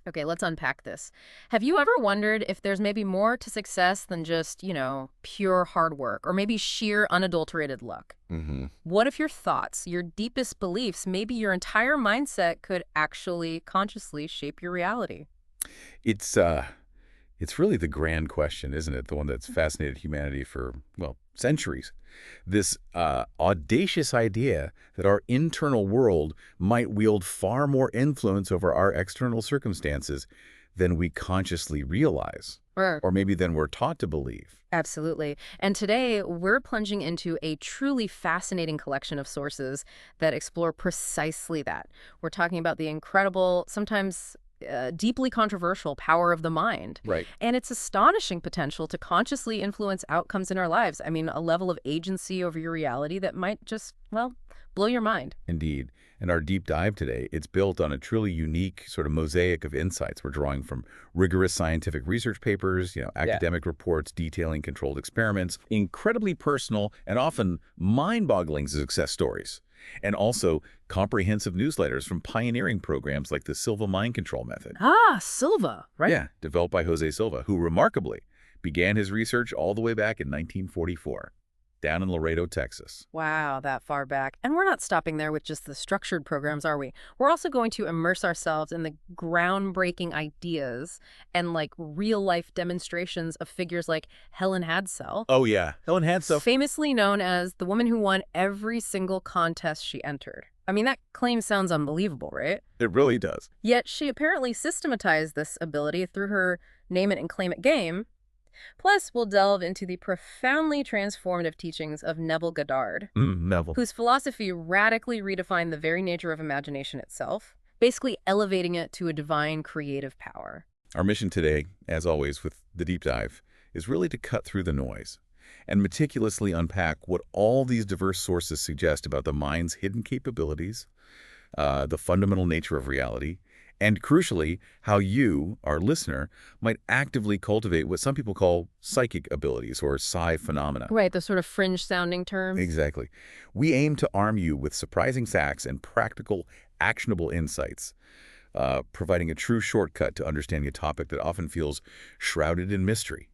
Okay, let's unpack this. Have you ever wondered if there's maybe more to success than just, pure hard work or maybe sheer unadulterated luck? hmm What if your thoughts, your deepest beliefs, maybe your entire mindset could actually consciously shape your reality? It's uh, it's really the grand question, isn't it? The one that's fascinated humanity for, well, centuries. This audacious idea that our internal world might wield far more influence over our external circumstances than we consciously realize, Sure. or maybe than we're taught to believe. Absolutely. And today we're plunging into a truly fascinating collection of sources that explore precisely that. We're talking about the incredible, sometimes deeply controversial power of the mind Right. and its astonishing potential to consciously influence outcomes in our lives. I mean, a level of agency over your reality that might just, well, blow your mind. Indeed. And our deep dive today, it's built on a truly unique sort of mosaic of insights. We're drawing from rigorous scientific research papers, Yeah. academic reports detailing controlled experiments, incredibly personal and often mind-boggling success stories, and also comprehensive newsletters from pioneering programs like the Silva Mind Control Method. Ah, Silva, right? Yeah, developed by Jose Silva, who remarkably began his research all the way back in 1944, down in Laredo, Texas. Wow, that far back. And we're not stopping there with just the structured programs, are we? We're also going to immerse ourselves in the groundbreaking ideas and like real life demonstrations of figures like Helen Hadsell, Oh yeah, Helen Hanso. famously known as the woman who won every single contest she entered. I mean, that claim sounds unbelievable, right? It really does. Yet she apparently systematized this ability through her name it and claim it game. Plus, we'll delve into the profoundly transformative teachings of Neville Goddard, Neville. whose philosophy radically redefined the very nature of imagination itself, basically elevating it to a divine creative power. Our mission today, as always with the deep dive, is really to cut through the noise and meticulously unpack what all these diverse sources suggest about the mind's hidden capabilities, the fundamental nature of reality, and crucially, how you, our listener, might actively cultivate what some people call psychic abilities or psi phenomena. Right, those sort of fringe sounding terms. Exactly. We aim to arm you with surprising facts and practical, actionable insights, providing a true shortcut to understanding a topic that often feels shrouded in mystery.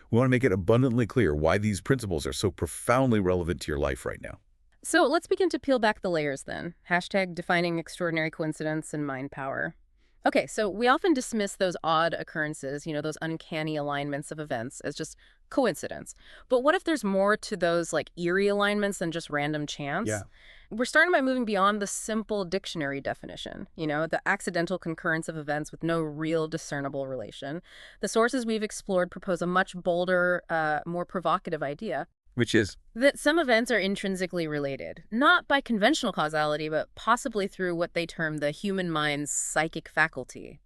We want to make it abundantly clear why these principles are so profoundly relevant to your life right now. So let's begin to peel back the layers then. Hashtag defining extraordinary coincidence and mind power. Okay, so we often dismiss those odd occurrences, those uncanny alignments of events as just coincidence. But what if there's more to those like eerie alignments than just random chance? Yeah. We're starting by moving beyond the simple dictionary definition, the accidental concurrence of events with no real discernible relation. The sources we've explored propose a much bolder, more provocative idea Which is, that some events are intrinsically related, not by conventional causality, but possibly through what they term the human mind's psychic faculty.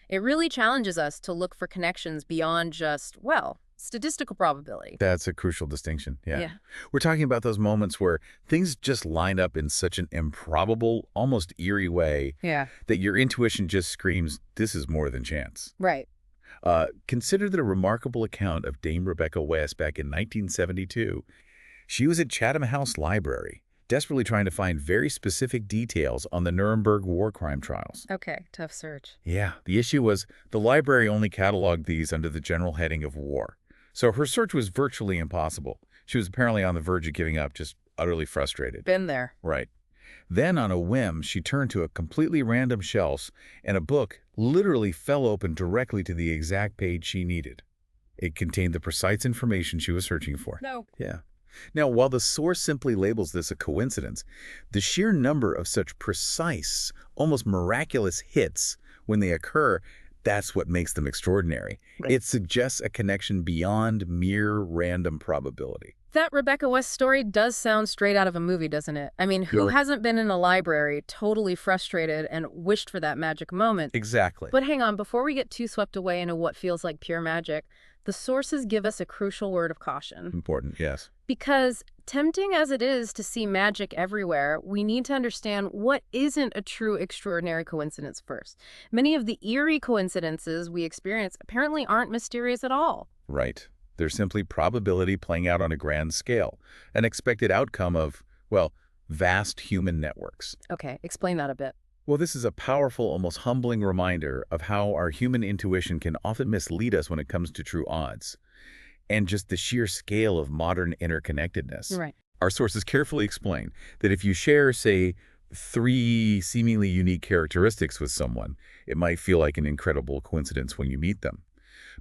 It really challenges us to look for connections beyond just, well, statistical probability. that's a crucial distinction. Yeah. Yeah. We're talking about those moments where things just line up in such an improbable, almost eerie way Yeah. that your intuition just screams, this is more than chance. Right. Consider the remarkable account of Dame Rebecca West back in 1972. She was at Chatham House Library, desperately trying to find very specific details on the Nuremberg war crime trials. Okay. Tough search. Yeah, the issue was the library only cataloged these under the general heading of war. So her search was virtually impossible. She was apparently on the verge of giving up, just utterly frustrated. Been there. Right. Then, on a whim, she turned to a completely random shelf, and a book literally fell open directly to the exact page she needed. It contained the precise information she was searching for. No. Yeah. Now, while the source simply labels this a coincidence, the sheer number of such precise, almost miraculous hits when they occur, that's what makes them extraordinary. Right. It suggests a connection beyond mere random probability. That Rebecca West story does sound straight out of a movie, doesn't it? I mean, who Really? hasn't been in a library totally frustrated and wished for that magic moment? Exactly. But hang on, before we get too swept away into what feels like pure magic, the sources give us a crucial word of caution. Important, yes. Because tempting as it is to see magic everywhere, we need to understand what isn't a true extraordinary coincidence first. Many of the eerie coincidences we experience apparently aren't mysterious at all. Right. They're simply probability playing out on a grand scale, an expected outcome of, well, vast human networks. Okay, explain that a bit. Well, this is a powerful, almost humbling reminder of how our human intuition can often mislead us when it comes to true odds, and just the sheer scale of modern interconnectedness. Right. Our sources carefully explain that if you share, say, three seemingly unique characteristics with someone, it might feel like an incredible coincidence when you meet them.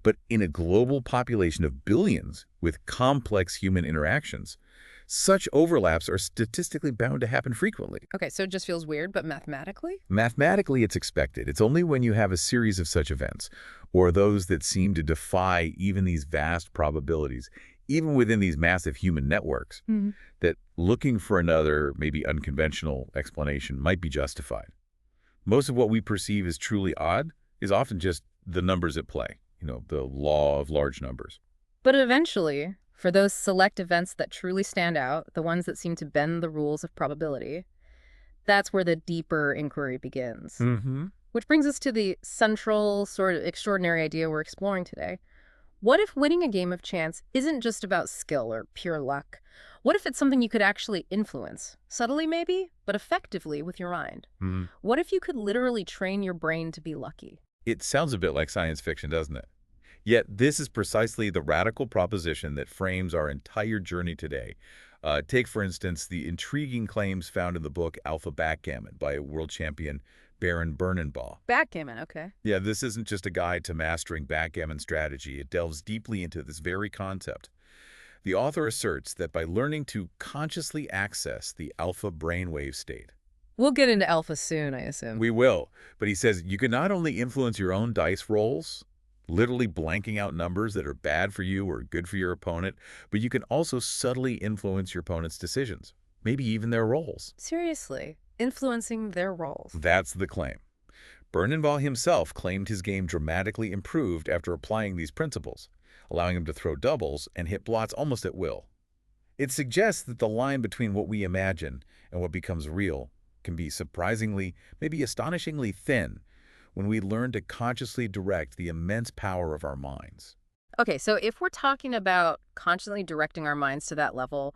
But in a global population of billions with complex human interactions, such overlaps are statistically bound to happen frequently. Okay, so it just feels weird, but mathematically? Mathematically, it's expected. It's only when you have a series of such events, or those that seem to defy even these vast probabilities, even within these massive human networks, that looking for another, maybe unconventional explanation might be justified. Most of what we perceive as truly odd is often just the numbers at play, the law of large numbers. But eventually, for those select events that truly stand out, the ones that seem to bend the rules of probability, that's where the deeper inquiry begins. Mm-hmm. Which brings us to the central, sort of extraordinary idea we're exploring today. What if winning a game of chance isn't just about skill or pure luck? What if it's something you could actually influence? Subtly, maybe, but effectively with your mind. What if you could literally train your brain to be lucky? It sounds a bit like science fiction, doesn't it? Yet this is precisely the radical proposition that frames our entire journey today. Take, for instance, the intriguing claims found in the book Alpha Backgammon by world champion Baron Bernenbaugh. Backgammon, okay. Yeah, this isn't just a guide to mastering backgammon strategy. It delves deeply into this very concept. The author asserts that by learning to consciously access the alpha brainwave state, We'll get into alpha soon, I assume. we will, but he says you can not only influence your own dice rolls, literally blanking out numbers that are bad for you or good for your opponent, but you can also subtly influence your opponent's decisions, maybe even their rolls. Seriously, influencing their roles. That's the claim. Bernenbaugh himself claimed his game dramatically improved after applying these principles, allowing him to throw doubles and hit blots almost at will. It suggests that the line between what we imagine and what becomes real can be surprisingly, maybe astonishingly thin when we learn to consciously direct the immense power of our minds. Okay, so if we're talking about constantly directing our minds to that level,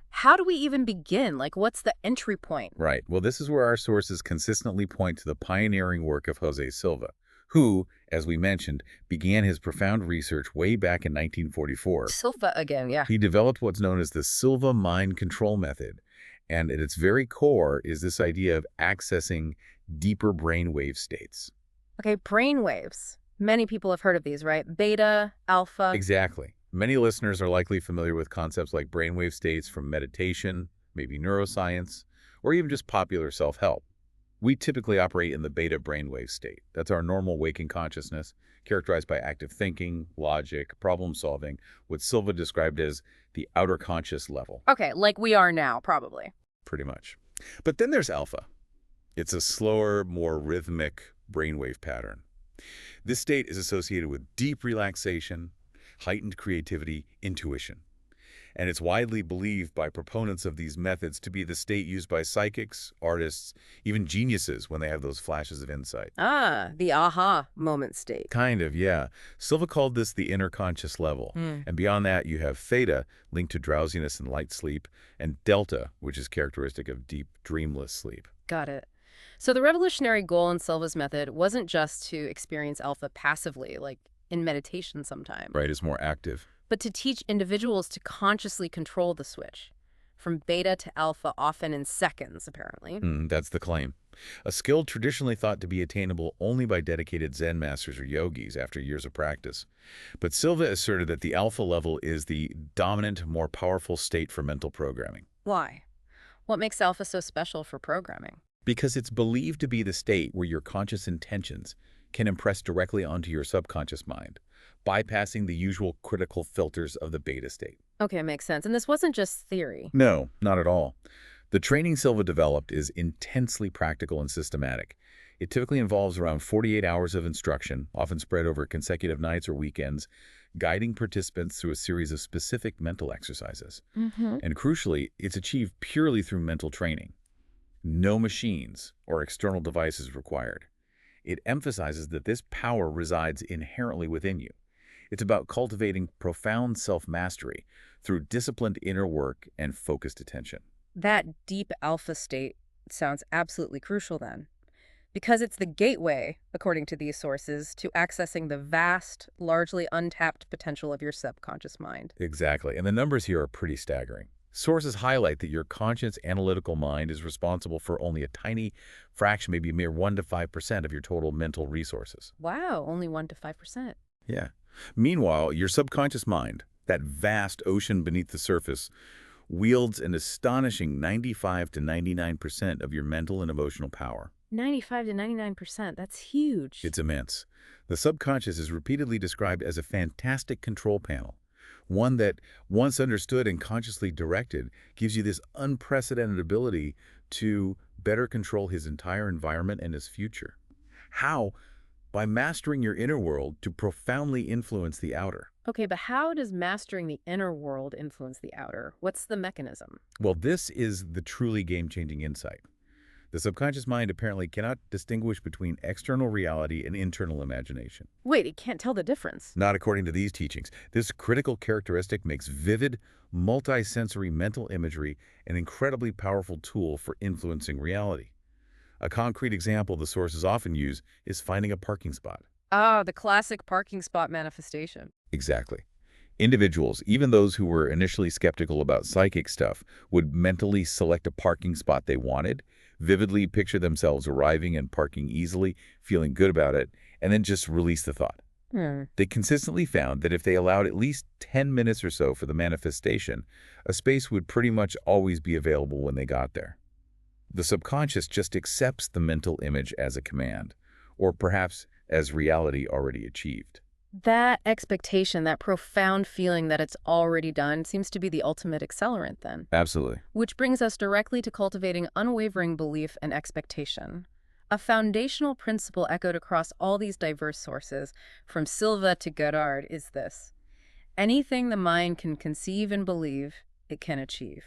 how do we even begin? Like, what's the entry point? Right. Well, this is where our sources consistently point to the pioneering work of Jose Silva, who, as we mentioned, began his profound research way back in 1944. Silva again, yeah. He developed what's known as the Silva mind control method, and at its very core is this idea of accessing deeper brainwave states. Okay, brain waves. Many people have heard of these, right? Beta, alpha. Exactly. Many listeners are likely familiar with concepts like brainwave states from meditation, maybe neuroscience, or even just popular self-help. We typically operate in the beta brainwave state. That's our normal waking consciousness, characterized by active thinking, logic, problem solving, what Silva described as the outer conscious level. Okay, like we are now, probably. Pretty much. But then there's alpha. It's a slower, more rhythmic brainwave pattern. This state is associated with deep relaxation, heightened creativity, intuition. And it's widely believed by proponents of these methods to be the state used by psychics, artists, even geniuses when they have those flashes of insight. Ah, the aha moment state. Kind of, yeah. Silva called this the inner conscious level. And beyond that, you have theta, linked to drowsiness and light sleep, and delta, which is characteristic of deep, dreamless sleep. Got it. So the revolutionary goal in Silva's method wasn't just to experience alpha passively, like in meditation sometime, Right, is more active. but to teach individuals to consciously control the switch, from beta to alpha often in seconds, apparently. That's the claim. A skill traditionally thought to be attainable only by dedicated Zen masters or yogis after years of practice. But Silva asserted that the alpha level is the dominant, more powerful state for mental programming. Why? What makes alpha so special for programming? Because it's believed to be the state where your conscious intentions can impress directly onto your subconscious mind, bypassing the usual critical filters of the beta state. Okay, makes sense. And this wasn't just theory. No, not at all. The training Silva developed is intensely practical and systematic. It typically involves around 48 hours of instruction, often spread over consecutive nights or weekends, guiding participants through a series of specific mental exercises. And crucially, it's achieved purely through mental training. No machines or external devices required. It emphasizes that this power resides inherently within you. It's about cultivating profound self-mastery through disciplined inner work and focused attention. That deep alpha state sounds absolutely crucial then. because it's the gateway, according to these sources, to accessing the vast, largely untapped potential of your subconscious mind. Exactly, and the numbers here are pretty staggering. Sources highlight that your conscious analytical mind is responsible for only a tiny fraction, maybe a mere 1 to 5% of your total mental resources. Wow, only 1 to 5%. Yeah. Meanwhile, your subconscious mind, that vast ocean beneath the surface, wields an astonishing 95 to 99% of your mental and emotional power. 95 to 99%, that's huge. It's immense. The subconscious is repeatedly described as a fantastic control panel, one that, once understood and consciously directed, gives you this unprecedented ability to better control his entire environment and his future. How? By mastering your inner world to profoundly influence the outer. Okay, but how does mastering the inner world influence the outer? What's the mechanism? Well, this is the truly game-changing insight. The subconscious mind apparently cannot distinguish between external reality and internal imagination. Wait, it can't tell the difference. Not according to these teachings. This critical characteristic makes vivid, multi-sensory mental imagery an incredibly powerful tool for influencing reality. A concrete example the sources often use is finding a parking spot. Ah, the classic parking spot manifestation. Exactly. Individuals, even those who were initially skeptical about psychic stuff, would mentally select a parking spot they wanted, vividly picture themselves arriving and parking easily, feeling good about it, and then just release the thought. They consistently found that if they allowed at least 10 minutes or so for the manifestation, a space would pretty much always be available when they got there. The subconscious just accepts the mental image as a command, or perhaps as reality already achieved. That expectation, that profound feeling that it's already done, seems to be the ultimate accelerant then. Absolutely. Which brings us directly to cultivating unwavering belief and expectation. A foundational principle echoed across all these diverse sources, from Silva to Goddard, is this: anything the mind can conceive and believe, it can achieve.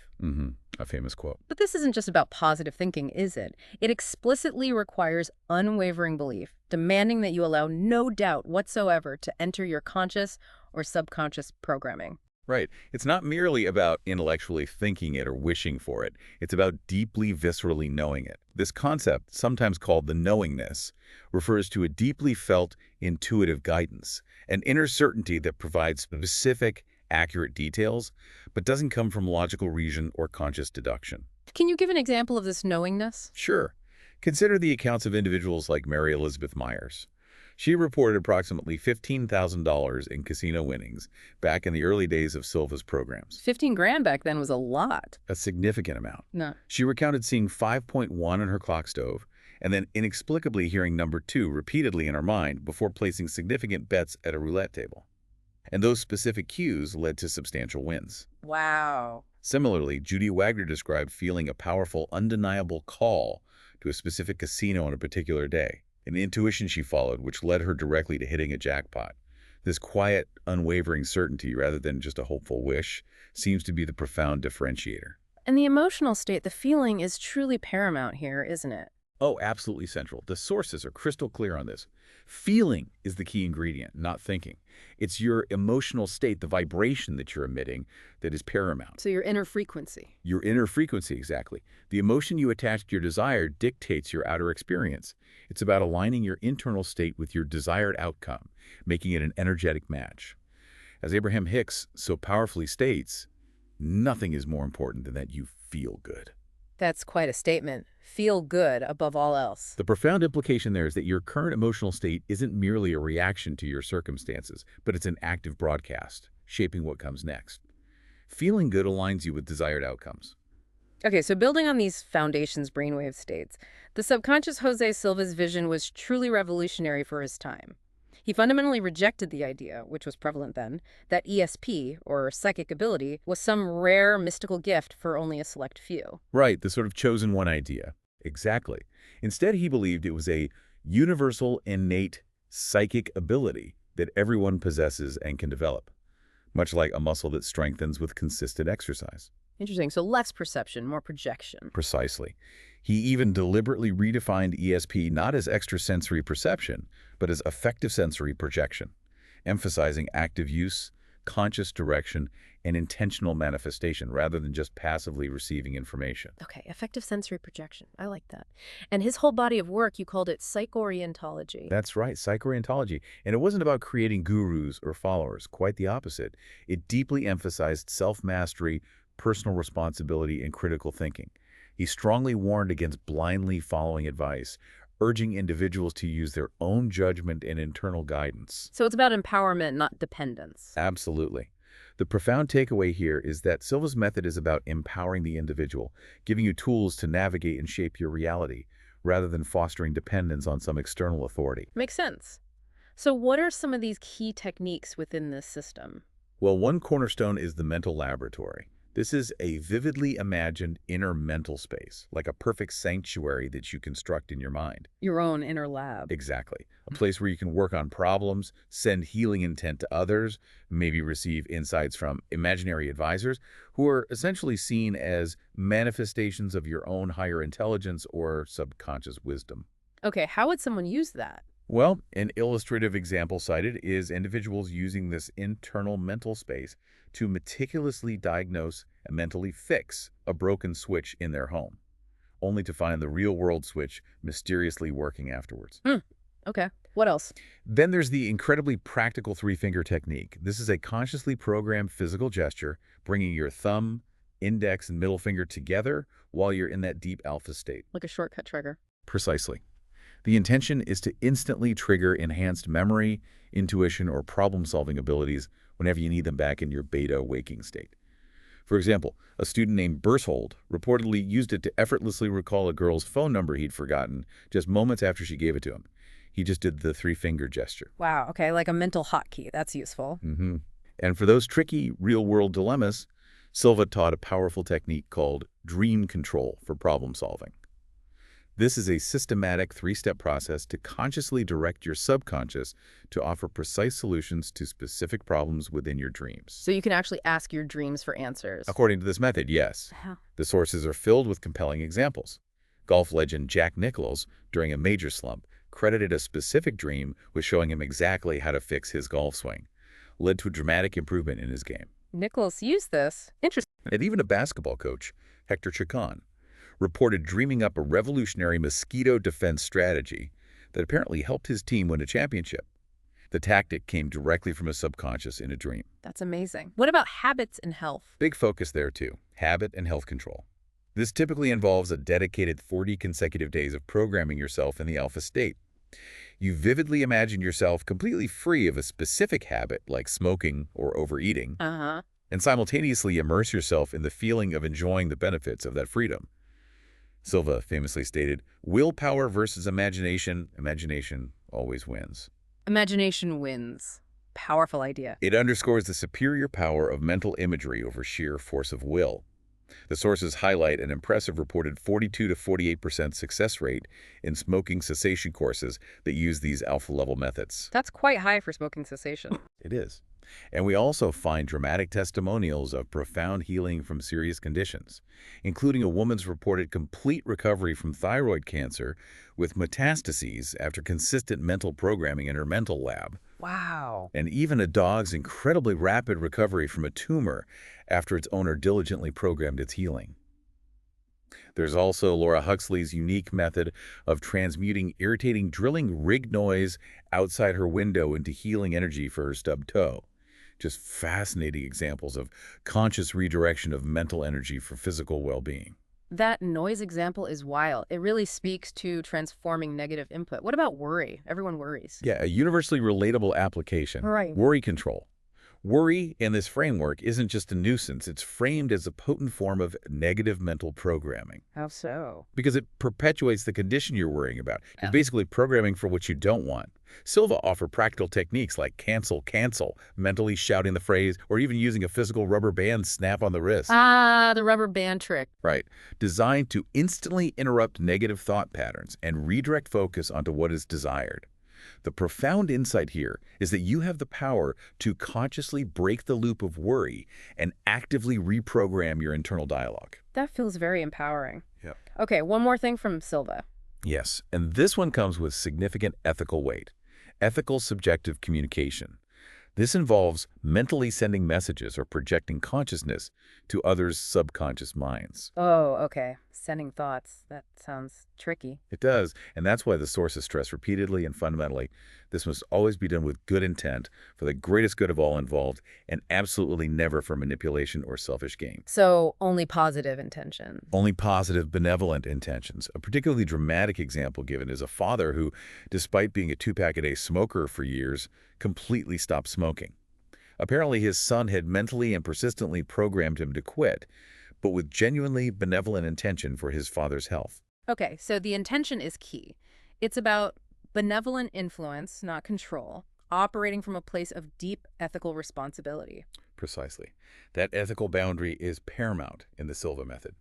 A famous quote. But this isn't just about positive thinking, is it? It explicitly requires unwavering belief, demanding that you allow no doubt whatsoever to enter your conscious or subconscious programming. Right. It's not merely about intellectually thinking it or wishing for it. It's about deeply, viscerally knowing it. This concept, sometimes called the knowingness, refers to a deeply felt intuitive guidance, an inner certainty that provides specific, accurate details, but doesn't come from logical reason or conscious deduction. Can you give an example of this knowingness? Sure. Consider the accounts of individuals like Mary Elizabeth Myers. She reported approximately $15,000 in casino winnings back in the early days of Silva's programs. 15 grand back then was a lot. A significant amount. No. She recounted seeing 5.1 on her clock stove and then inexplicably hearing number 2 repeatedly in her mind before placing significant bets at a roulette table. And those specific cues led to substantial wins. Wow. Similarly, Judy Wagner described feeling a powerful, undeniable call to a specific casino on a particular day, an intuition she followed which led her directly to hitting a jackpot. This quiet, unwavering certainty, rather than just a hopeful wish, seems to be the profound differentiator. And the emotional state, the feeling, is truly paramount here, isn't it? Oh, absolutely central. The sources are crystal clear on this. Feeling is the key ingredient, not thinking. It's your emotional state, the vibration that you're emitting, that is paramount. So your inner frequency. Your inner frequency, exactly. The emotion you attach to your desire dictates your outer experience. It's about aligning your internal state with your desired outcome, making it an energetic match. As Abraham Hicks so powerfully states, nothing is more important than that you feel good. That's quite a statement. Feel good above all else. The profound implication there is that your current emotional state isn't merely a reaction to your circumstances, but it's an active broadcast, shaping what comes next. Feeling good aligns you with desired outcomes. Okay, so building on these foundations brainwave states, the subconscious Jose Silva's vision was truly revolutionary for his time. He fundamentally rejected the idea, which was prevalent then, that ESP, or psychic ability, was some rare mystical gift for only a select few. Right, the sort of chosen one idea. Exactly. Instead, he believed it was a universal, innate psychic ability that everyone possesses and can develop, much like a muscle that strengthens with consistent exercise. Interesting. So less perception, more projection. Precisely. He even deliberately redefined ESP not as extrasensory perception, but as effective sensory projection, emphasizing active use, conscious direction, and intentional manifestation rather than just passively receiving information. Okay, effective sensory projection. I like that. And his whole body of work, you called it psychorientology. That's right, psychorientology. And it wasn't about creating gurus or followers, quite the opposite. It deeply emphasized self-mastery, personal responsibility, and critical thinking. He strongly warned against blindly following advice, urging individuals to use their own judgment and internal guidance. So it's about empowerment, not dependence. Absolutely. The profound takeaway here is that Silva's method is about empowering the individual, giving you tools to navigate and shape your reality, rather than fostering dependence on some external authority. Makes sense. So what are some of these key techniques within this system? Well, one cornerstone is the mental laboratory. This is a vividly imagined inner mental space, like a perfect sanctuary that you construct in your mind. Your own inner lab. Exactly. A place where you can work on problems, send healing intent to others, maybe receive insights from imaginary advisors who are essentially seen as manifestations of your own higher intelligence or subconscious wisdom. Okay, how would someone use that? Well, an illustrative example cited is individuals using this internal mental space to meticulously diagnose and mentally fix a broken switch in their home, only to find the real-world switch mysteriously working afterwards. Okay, what else? Then there's the incredibly practical three-finger technique. This is a consciously programmed physical gesture, bringing your thumb, index, and middle finger together while you're in that deep alpha state. Like a shortcut trigger. Precisely. The intention is to instantly trigger enhanced memory, intuition, or problem-solving abilities whenever you need them back in your beta waking state. For example, a student named Berthold reportedly used it to effortlessly recall a girl's phone number he'd forgotten just moments after she gave it to him. He just did the three-finger gesture. Wow, okay, like a mental hotkey. That's useful. And for those tricky real-world dilemmas, Silva taught a powerful technique called dream control for problem solving. This is a systematic three-step process to consciously direct your subconscious to offer precise solutions to specific problems within your dreams. So you can actually ask your dreams for answers. According to this method, yes. The sources are filled with compelling examples. Golf legend Jack Nicklaus, during a major slump, credited a specific dream with showing him exactly how to fix his golf swing, led to a dramatic improvement in his game. Nicholas used this. Interesting. And even a basketball coach, Hector Chacon, reported dreaming up a revolutionary mosquito defense strategy that apparently helped his team win a championship. The tactic came directly from his subconscious in a dream. That's amazing. What about habits and health? Big focus there too, habit and health control. This typically involves a dedicated 40 consecutive days of programming yourself in the alpha state. You vividly imagine yourself completely free of a specific habit like smoking or overeating, and simultaneously immerse yourself in the feeling of enjoying the benefits of that freedom. Silva famously stated, willpower versus imagination, imagination always wins. Imagination wins. Powerful idea. It underscores the superior power of mental imagery over sheer force of will. The sources highlight an impressive reported 42 to 48% success rate in smoking cessation courses that use these alpha-level methods. That's quite high for smoking cessation. It is. And we also find dramatic testimonials of profound healing from serious conditions, including a woman's reported complete recovery from thyroid cancer with metastases after consistent mental programming in her mental lab. Wow. And even a dog's incredibly rapid recovery from a tumor after its owner diligently programmed its healing. There's also Laura Huxley's unique method of transmuting irritating drilling rig noise outside her window into healing energy for her stubbed toe. Just fascinating examples of conscious redirection of mental energy for physical well-being. That noise example is wild. It really speaks to transforming negative input. What about worry? Everyone worries. Yeah, a universally relatable application. Right. Worry control. Worry in this framework isn't just a nuisance. It's framed as a potent form of negative mental programming. How so? Because it perpetuates the condition you're worrying about. You're Yeah. basically programming for what you don't want. Silva offered practical techniques like cancel, cancel, mentally shouting the phrase, or even using a physical rubber band snap on the wrist. Ah, the rubber band trick. Right. Designed to instantly interrupt negative thought patterns and redirect focus onto what is desired. The profound insight here is that you have the power to consciously break the loop of worry and actively reprogram your internal dialogue. That feels very empowering. Yep. Okay, one more thing from Silva. Yes, and this one comes with significant ethical weight. Ethical subjective communication. This involves mentally sending messages or projecting consciousness to others' subconscious minds. Oh, okay. Sending thoughts. That sounds tricky. It does, and that's why the sources stress repeatedly and fundamentally this must always be done with good intent for the greatest good of all involved and absolutely never for manipulation or selfish gain. So only positive intention. Only positive, benevolent intentions. A particularly dramatic example given is a father who, despite being a two-pack-a-day smoker for years, completely stopped smoking. Apparently, his son had mentally and persistently programmed him to quit, but with genuinely benevolent intention for his father's health. Okay, so the intention is key. It's about benevolent influence, not control, operating from a place of deep ethical responsibility. Precisely. That ethical boundary is paramount in the Silva method.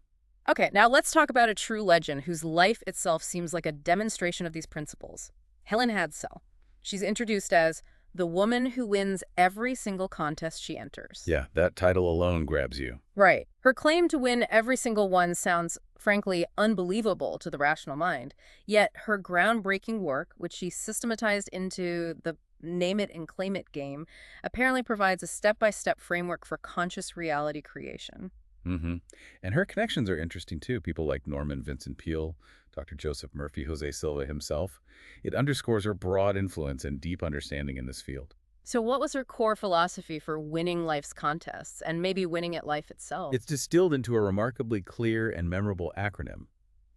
Okay, now let's talk about a true legend whose life itself seems like a demonstration of these principles. Helen Hadsell. She's introduced as the woman who wins every single contest she enters. Yeah, that title alone grabs you. Right. Her claim to win every single one sounds, frankly, unbelievable to the rational mind. Yet her groundbreaking work, which she systematized into the name it and claim it game, apparently provides a step-by-step framework for conscious reality creation. Mm-hmm. And her connections are interesting, too. People like Norman Vincent Peale, Dr. Joseph Murphy, Jose Silva himself. It underscores her broad influence and deep understanding in this field. So what was her core philosophy for winning life's contests and maybe winning at life itself? It's distilled into a remarkably clear and memorable acronym,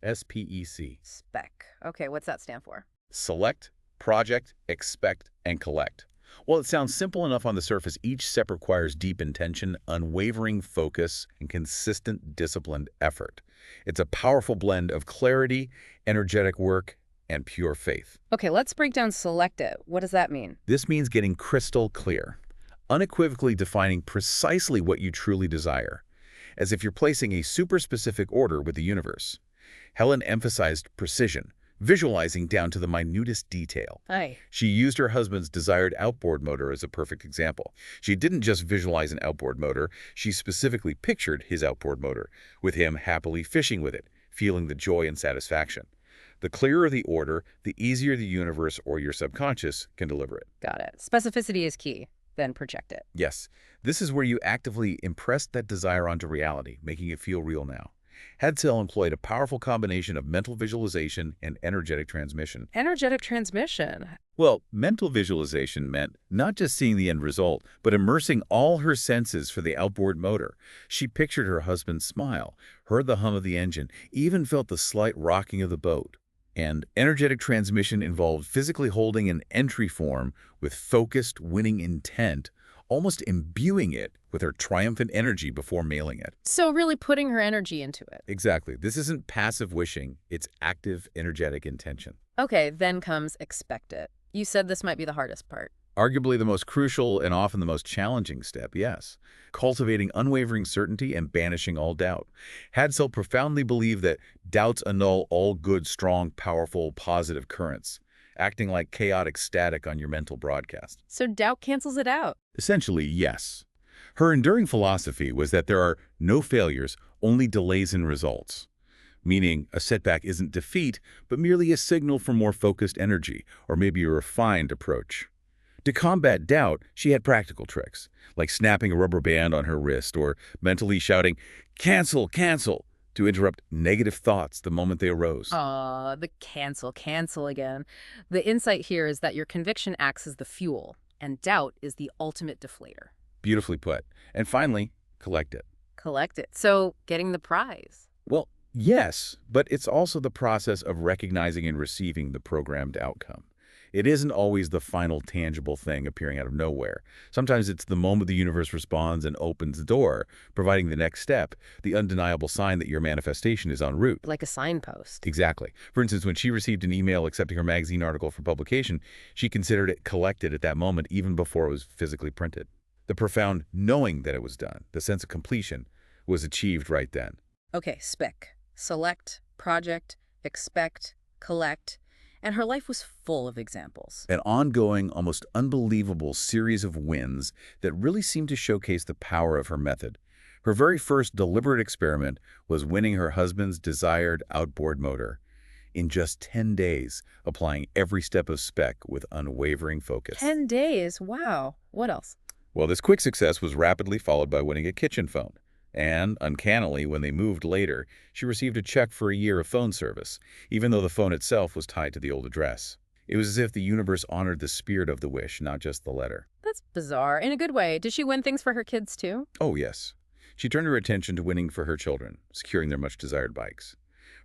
SPEC. SPEC. Okay, what's that stand for? Select, project, expect, and collect. While it sounds simple enough on the surface, each step requires deep intention, unwavering focus, and consistent, disciplined effort. It's a powerful blend of clarity, energetic work, and pure faith. Okay, let's break down select it. What does that mean? This means getting crystal clear, unequivocally defining precisely what you truly desire, as if you're placing a super specific order with the universe. Helen emphasized precision, visualizing down to the minutest detail. Aye. She used her husband's desired outboard motor as a perfect example. She didn't just visualize an outboard motor, she specifically pictured his outboard motor, with him happily fishing with it, feeling the joy and satisfaction. The clearer the order, the easier the universe or your subconscious can deliver it. Got it. Specificity is key. Then project it. Yes, this is where you actively impress that desire onto reality, making it feel real now. Hadsell employed a powerful combination of mental visualization and energetic transmission. Energetic transmission. Well, mental visualization meant not just seeing the end result, but immersing all her senses for the outboard motor. She pictured her husband's smile, heard the hum of the engine, even felt the slight rocking of the boat. And energetic transmission involved physically holding an entry form with focused, winning intent, almost imbuing it with her triumphant energy before mailing it. So really putting her energy into it. Exactly. This isn't passive wishing, it's active, energetic intention. Okay, then comes expect it. You said this might be the hardest part. Arguably the most crucial and often the most challenging step, yes. Cultivating unwavering certainty and banishing all doubt. Hadsell profoundly believed that doubts annul all good, strong, powerful, positive currents, acting like chaotic static on your mental broadcast. So doubt cancels it out. Essentially, yes. Her enduring philosophy was that there are no failures, only delays in results. Meaning, a setback isn't defeat, but merely a signal for more focused energy, or maybe a refined approach. To combat doubt, she had practical tricks, like snapping a rubber band on her wrist or mentally shouting, "Cancel, cancel," to interrupt negative thoughts the moment they arose. The cancel again. The insight here is that your conviction acts as the fuel, and doubt is the ultimate deflator. Beautifully put. And finally, collect it. Collect it. So getting the prize. Well, yes, but it's also the process of recognizing and receiving the programmed outcome. It isn't always the final tangible thing appearing out of nowhere. Sometimes it's the moment the universe responds and opens the door, providing the next step, the undeniable sign that your manifestation is en route. Like a signpost. Exactly. For instance, when she received an email accepting her magazine article for publication, she considered it collected at that moment even before it was physically printed. The profound knowing that it was done, the sense of completion, was achieved right then. Okay, spec. Select, project, expect, collect. And her life was full of examples. An ongoing, almost unbelievable series of wins that really seemed to showcase the power of her method. Her very first deliberate experiment was winning her husband's desired outboard motor. in just 10 days, applying every step of spec with unwavering focus. 10 days. Wow. What else? Well, this quick success was rapidly followed by winning a kitchen phone. And, uncannily, when they moved later, she received a check for a year of phone service, even though the phone itself was tied to the old address. It was as if the universe honored the spirit of the wish, not just the letter. That's bizarre. In a good way. Did she win things for her kids, too? Oh, yes. She turned her attention to winning for her children, securing their much-desired bikes.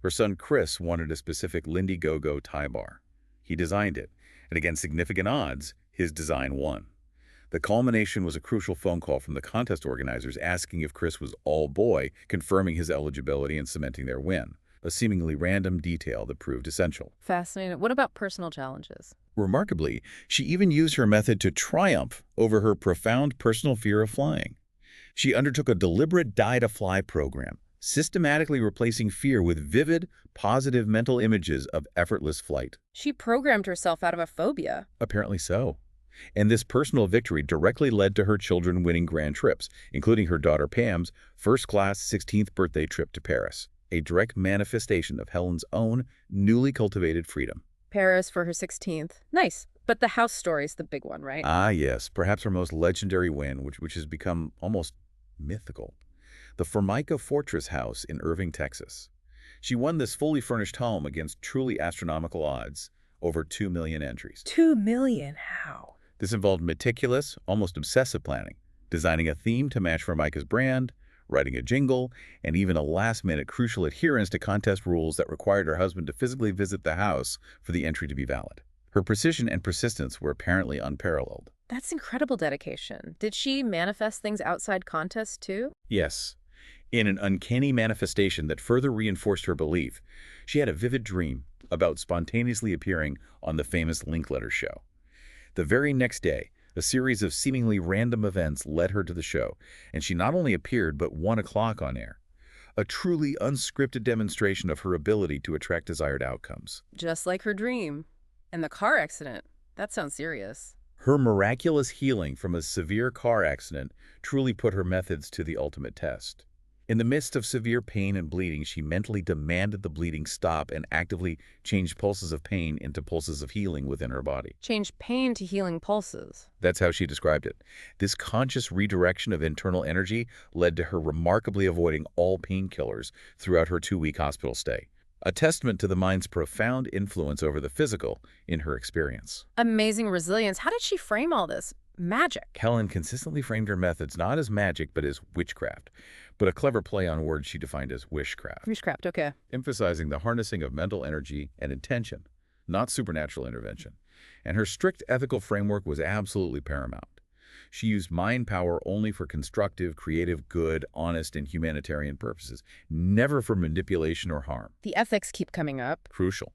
Her son Chris wanted a specific Lindy-Go-Go tie bar. He designed it, and against significant odds, his design won. The culmination was a crucial phone call from the contest organizers asking if Chris was all boy, confirming his eligibility and cementing their win, a seemingly random detail that proved essential. Fascinating. What about personal challenges? Remarkably, she even used her method to triumph over her profound personal fear of flying. She undertook a deliberate die-to-fly program, systematically replacing fear with vivid, positive mental images of effortless flight. She programmed herself out of a phobia. Apparently so. And this personal victory directly led to her children winning grand trips, including her daughter Pam's first-class 16th birthday trip to Paris, a direct manifestation of Helen's own newly cultivated freedom. Paris for her 16th. Nice. But the house story's the big one, right? Ah, yes, perhaps her most legendary win, which has become almost mythical. The Formica Fortress House in Irving, Texas. She won this fully furnished home against truly astronomical odds, over 2 million entries. 2 million? How? This involved meticulous, almost obsessive planning, designing a theme to match Formica's brand, writing a jingle, and even a last-minute crucial adherence to contest rules that required her husband to physically visit the house for the entry to be valid. Her precision and persistence were apparently unparalleled. That's incredible dedication. Did she manifest things outside contests, too? Yes. In an uncanny manifestation that further reinforced her belief, she had a vivid dream about spontaneously appearing on the famous Linkletter show. The very next day, a series of seemingly random events led her to the show, and she not only appeared but won a clock on air. A truly unscripted demonstration of her ability to attract desired outcomes. Just like her dream. And the car accident. That sounds serious. Her miraculous healing from a severe car accident truly put her methods to the ultimate test. In the midst of severe pain and bleeding, she mentally demanded the bleeding stop and actively changed pulses of pain into pulses of healing within her body. Change pain to healing pulses. That's how she described it. This conscious redirection of internal energy led to her remarkably avoiding all painkillers throughout her 2-week hospital stay. A testament to the mind's profound influence over the physical in her experience. Amazing resilience. How did she frame all this? Magic. Helen consistently framed her methods not as magic but as witchcraft, but a clever play on words she defined as wishcraft. Witchcraft, okay. Emphasizing the harnessing of mental energy and intention, not supernatural intervention. And her strict ethical framework was absolutely paramount. She used mind power only for constructive, creative, good, honest, and humanitarian purposes, never for manipulation or harm. The ethics keep coming up. Crucial.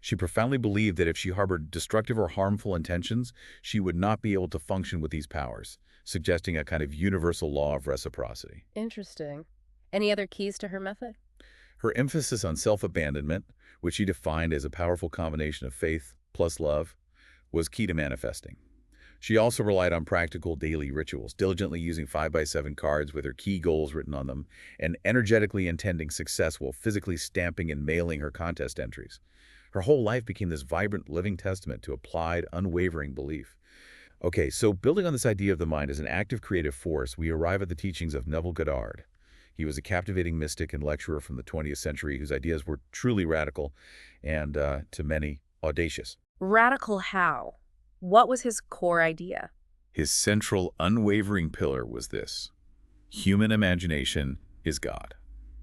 She profoundly believed that if she harbored destructive or harmful intentions, she would not be able to function with these powers, suggesting a kind of universal law of reciprocity. Interesting. Any other keys to her method? Her emphasis on self-abandonment, which she defined as a powerful combination of faith plus love, was key to manifesting. She also relied on practical daily rituals, diligently using 5x7 cards with her key goals written on them, and energetically intending success while physically stamping and mailing her contest entries. Her whole life became this vibrant, living testament to applied, unwavering belief. Okay, so building on this idea of the mind as an active creative force, we arrive at the teachings of Neville Goddard. He was a captivating mystic and lecturer from the 20th century whose ideas were truly radical and, to many, audacious. Radical how? What was his core idea? His central, unwavering pillar was this: human imagination is God.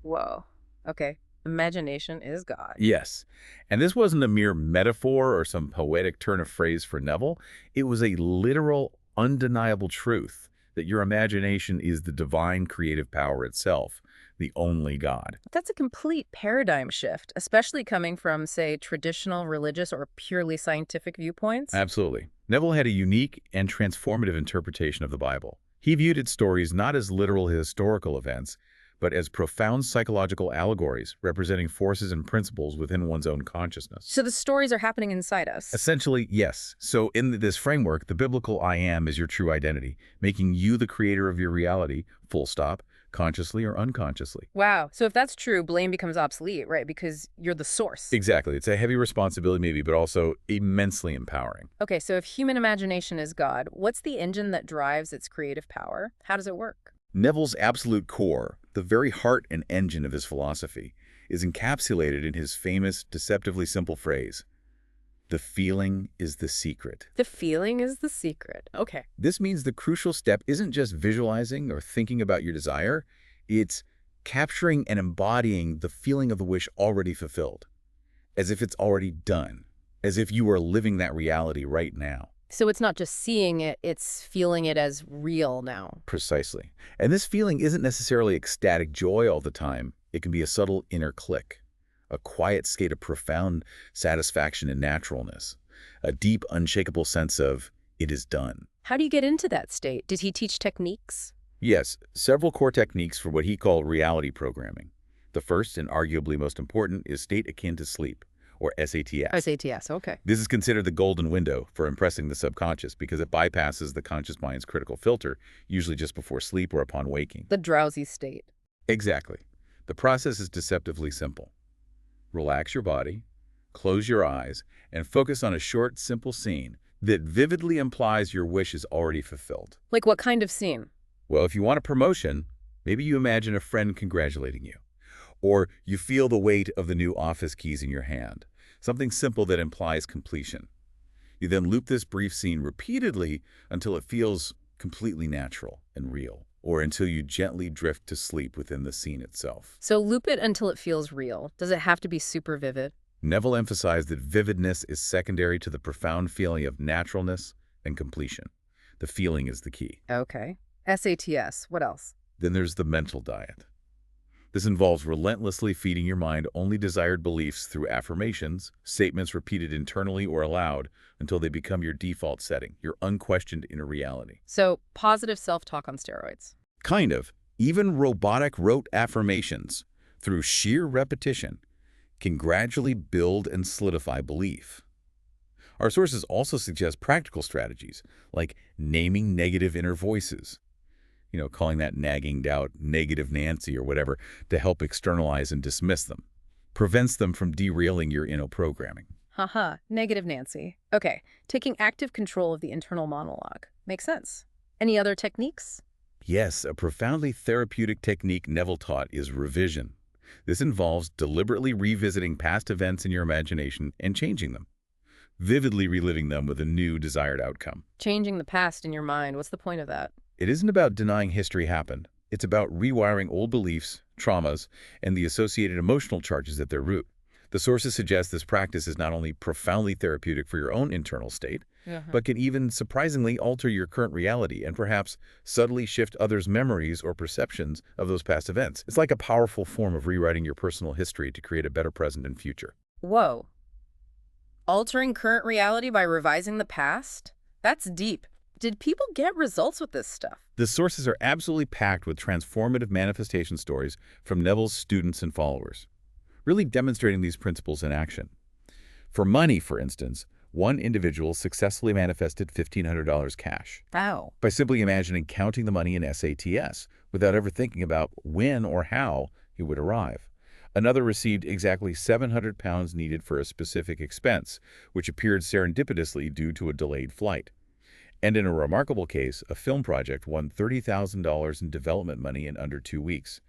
Whoa. Okay. Imagination is God. Yes, and this wasn't a mere metaphor or some poetic turn of phrase for Neville. It was a literal, undeniable truth that your imagination is the divine creative power itself, the only God. That's a complete paradigm shift, especially coming from, say, traditional religious or purely scientific viewpoints. Absolutely. Neville had a unique and transformative interpretation of the Bible. He viewed its stories not as literal historical events, but as profound psychological allegories representing forces and principles within one's own consciousness. So the stories are happening inside us. Essentially, yes. So in this framework, the biblical I am is your true identity, making you the creator of your reality, full stop, consciously or unconsciously. Wow. So if that's true, blame becomes obsolete, right? Because you're the source. Exactly. It's a heavy responsibility maybe, but also immensely empowering. Okay, so if human imagination is God, what's the engine that drives its creative power? How does it work? Neville's absolute core, the very heart and engine of his philosophy, is encapsulated in his famous, deceptively simple phrase, "The feeling is the secret." The feeling is the secret. Okay. This means the crucial step isn't just visualizing or thinking about your desire, it's capturing and embodying the feeling of the wish already fulfilled, as if it's already done, as if you are living that reality right now. So it's not just seeing it, it's feeling it as real now. Precisely. And this feeling isn't necessarily ecstatic joy all the time. It can be a subtle inner click, a quiet state of profound satisfaction and naturalness, a deep, unshakable sense of, it is done. How do you get into that state? Did he teach techniques? Yes, several core techniques for what he called reality programming. The first, and arguably most important, is state akin to sleep, or SATS. SATS, okay. This is considered the golden window for impressing the subconscious because it bypasses the conscious mind's critical filter, usually just before sleep or upon waking. The drowsy state. Exactly. The process is deceptively simple. Relax your body, close your eyes, and focus on a short, simple scene that vividly implies your wish is already fulfilled. Like what kind of scene? Well, if you want a promotion, maybe you imagine a friend congratulating you. Or you feel the weight of the new office keys in your hand, something simple that implies completion. You then loop this brief scene repeatedly until it feels completely natural and real, or until you gently drift to sleep within the scene itself. So loop it until it feels real. Does it have to be super vivid? Neville emphasized that vividness is secondary to the profound feeling of naturalness and completion. The feeling is the key. Okay. SATS, what else? Then there's the mental diet. This involves relentlessly feeding your mind only desired beliefs through affirmations, statements repeated internally or aloud until they become your default setting, your unquestioned inner reality. So positive self-talk on steroids. Kind of. Even robotic rote affirmations, through sheer repetition, can gradually build and solidify belief. Our sources also suggest practical strategies, like naming negative inner voices, calling that nagging doubt negative Nancy or whatever, to help externalize and dismiss them. Prevents them from derailing your inner programming. Haha, negative Nancy. Okay, taking active control of the internal monologue. Makes sense. Any other techniques? Yes, a profoundly therapeutic technique Neville taught is revision. This involves deliberately revisiting past events in your imagination and changing them, vividly reliving them with a new desired outcome. Changing the past in your mind. What's the point of that? It isn't about denying history happened. It's about rewiring old beliefs, traumas, and the associated emotional charges at their root. The sources suggest this practice is not only profoundly therapeutic for your own internal state, but can even surprisingly alter your current reality and perhaps subtly shift others' memories or perceptions of those past events. It's like a powerful form of rewriting your personal history to create a better present and future. Whoa. Altering current reality by revising the past? That's deep. Did people get results with this stuff? The sources are absolutely packed with transformative manifestation stories from Neville's students and followers, really demonstrating these principles in action. For money, for instance, one individual successfully manifested $1,500 cash Wow. by simply imagining counting the money in SATS without ever thinking about when or how it would arrive. Another received exactly 700 pounds needed for a specific expense, which appeared serendipitously due to a delayed flight. And in a remarkable case, a film project won $30,000 in development money in under 2 weeks,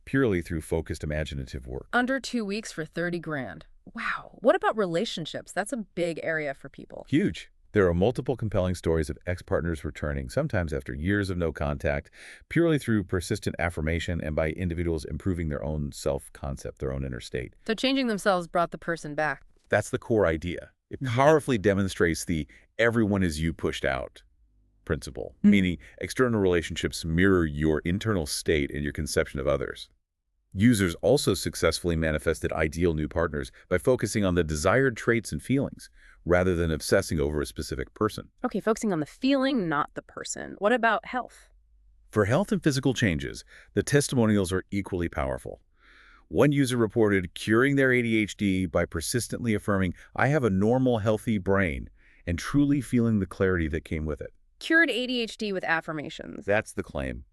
purely through focused imaginative work. Under 2 weeks for 30 grand. Wow. What about relationships? That's a big area for people. Huge. There are multiple compelling stories of ex-partners returning, sometimes after years of no contact, purely through persistent affirmation and by individuals improving their own self-concept, their own inner state. So changing themselves brought the person back. That's the core idea. It powerfully demonstrates the everyone is you pushed out principle, meaning external relationships mirror your internal state and your conception of others. Users also successfully manifested ideal new partners by focusing on the desired traits and feelings, rather than obsessing over a specific person. Okay, focusing on the feeling, not the person. What about health? For health and physical changes, the testimonials are equally powerful. One user reported curing their ADHD by persistently affirming, "I have a normal, healthy brain," and truly feeling the clarity that came with it. Cured ADHD with affirmations. That's the claim.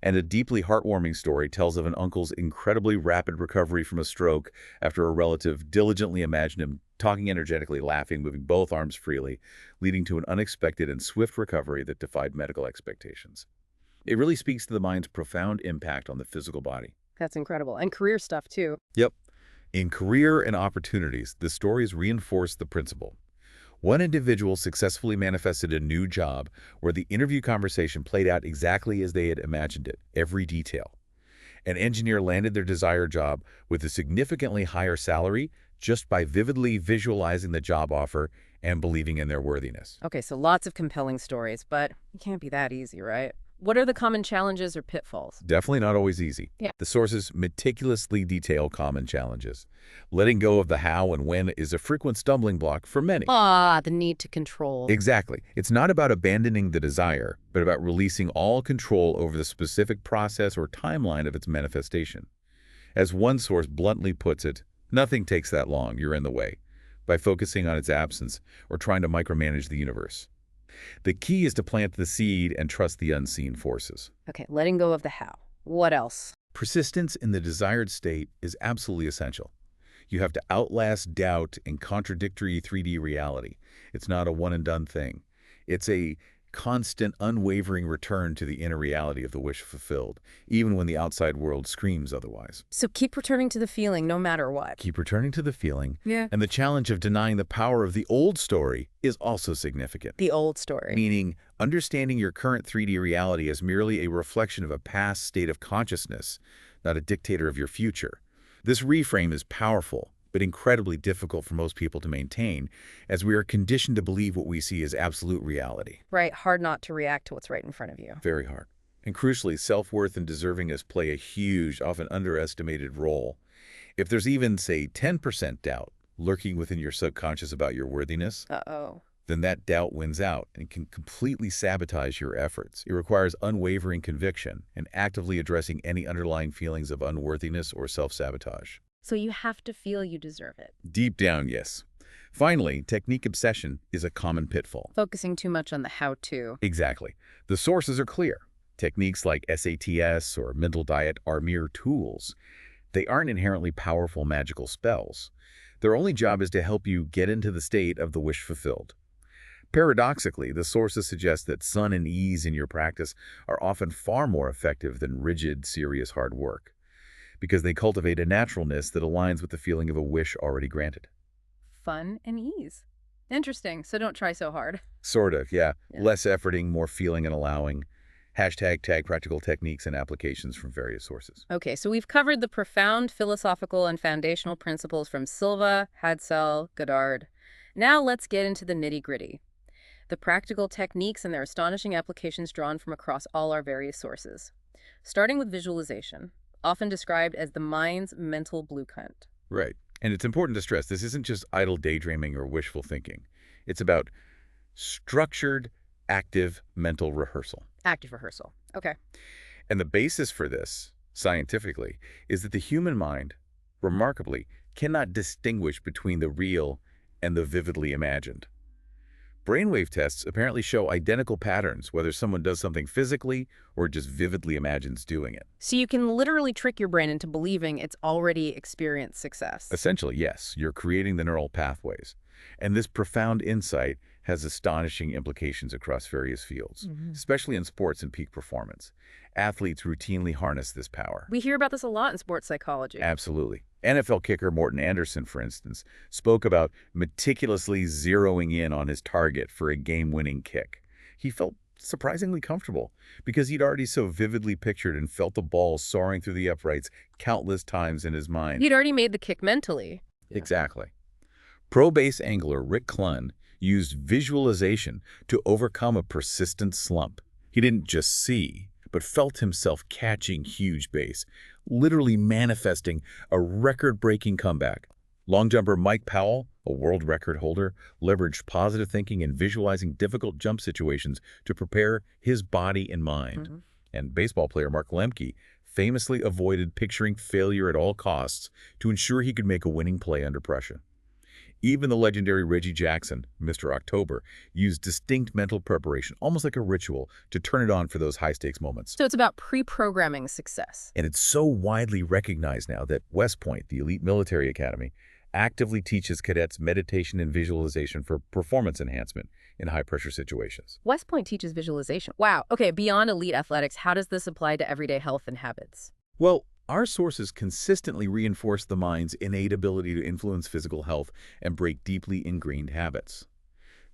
And a deeply heartwarming story tells of an uncle's incredibly rapid recovery from a stroke after a relative diligently imagined him talking energetically, laughing, moving both arms freely, leading to an unexpected and swift recovery that defied medical expectations. It really speaks to the mind's profound impact on the physical body. That's incredible. And career stuff, too. Yep. In career and opportunities, the stories reinforce the principle. One individual successfully manifested a new job where the interview conversation played out exactly as they had imagined it, every detail. An engineer landed their desired job with a significantly higher salary just by vividly visualizing the job offer and believing in their worthiness. Okay, so lots of compelling stories, but it can't be that easy, right? What are the common challenges or pitfalls? Definitely not always easy. Yeah. The sources meticulously detail common challenges. Letting go of the how and when is a frequent stumbling block for many. The need to control. Exactly. It's not about abandoning the desire, but about releasing all control over the specific process or timeline of its manifestation. As one source bluntly puts it, nothing takes that long, you're in the way, by focusing on its absence or trying to micromanage the universe. The key is to plant the seed and trust the unseen forces. Okay, letting go of the how. What else? Persistence in the desired state is absolutely essential. You have to outlast doubt and contradictory 3D reality. It's not a one-and-done thing. It's a constant, unwavering return to the inner reality of the wish fulfilled, even when the outside world screams otherwise. So keep returning to the feeling no matter what. Keep returning to the feeling. Yeah. And the challenge of denying the power of the old story is also significant. The old story. Meaning, understanding your current 3D reality as merely a reflection of a past state of consciousness, not a dictator of your future. This reframe is powerful, but incredibly difficult for most people to maintain, as we are conditioned to believe what we see as absolute reality. Right, hard not to react to what's right in front of you. Very hard. And crucially, self-worth and deservingness play a huge, often underestimated role. If there's even, say, 10% doubt lurking within your subconscious about your worthiness, then that doubt wins out and can completely sabotage your efforts. It requires unwavering conviction and actively addressing any underlying feelings of unworthiness or self-sabotage. So you have to feel you deserve it. Deep down, yes. Finally, technique obsession is a common pitfall. Focusing too much on the how-to. Exactly. The sources are clear. Techniques like SATs or mental diet are mere tools. They aren't inherently powerful magical spells. Their only job is to help you get into the state of the wish fulfilled. Paradoxically, the sources suggest that sun and ease in your practice are often far more effective than rigid, serious hard work, because they cultivate a naturalness that aligns with the feeling of a wish already granted. Fun and ease. Interesting. So don't try so hard. Sort of, yeah. Less efforting, more feeling and allowing. #tag practical techniques and applications from various sources. Okay, so we've covered the profound philosophical and foundational principles from Silva, Hadsell, Goddard. Now let's get into the nitty-gritty. The practical techniques and their astonishing applications drawn from across all our various sources. Starting with visualization, often described as the mind's mental blueprint. Right. And it's important to stress this isn't just idle daydreaming or wishful thinking. It's about structured, active mental rehearsal. Active rehearsal. Okay. And the basis for this, scientifically, is that the human mind, remarkably, cannot distinguish between the real and the vividly imagined. Brainwave tests apparently show identical patterns, whether someone does something physically or just vividly imagines doing it. So you can literally trick your brain into believing it's already experienced success. Essentially, yes, you're creating the neural pathways. And this profound insight has astonishing implications across various fields, especially in sports and peak performance. Athletes routinely harness this power. We hear about this a lot in sports psychology. Absolutely. NFL kicker Morten Anderson, for instance, spoke about meticulously zeroing in on his target for a game-winning kick. He felt surprisingly comfortable because he'd already so vividly pictured and felt the ball soaring through the uprights countless times in his mind. He'd already made the kick mentally. Exactly. Pro base angler Rick Clunn used visualization to overcome a persistent slump. He didn't just see, but felt himself catching huge bass, literally manifesting a record-breaking comeback. Long jumper Mike Powell, a world record holder, leveraged positive thinking and visualizing difficult jump situations to prepare his body and mind. And baseball player Mark Lemke famously avoided picturing failure at all costs to ensure he could make a winning play under pressure. Even the legendary Reggie Jackson, Mr. October, used distinct mental preparation, almost like a ritual, to turn it on for those high-stakes moments. So it's about pre-programming success. And it's so widely recognized now that West Point, the elite military academy, actively teaches cadets meditation and visualization for performance enhancement in high-pressure situations. West Point teaches visualization. Wow. Okay, beyond elite athletics, how does this apply to everyday health and habits? Well, our sources consistently reinforce the mind's innate ability to influence physical health and break deeply ingrained habits.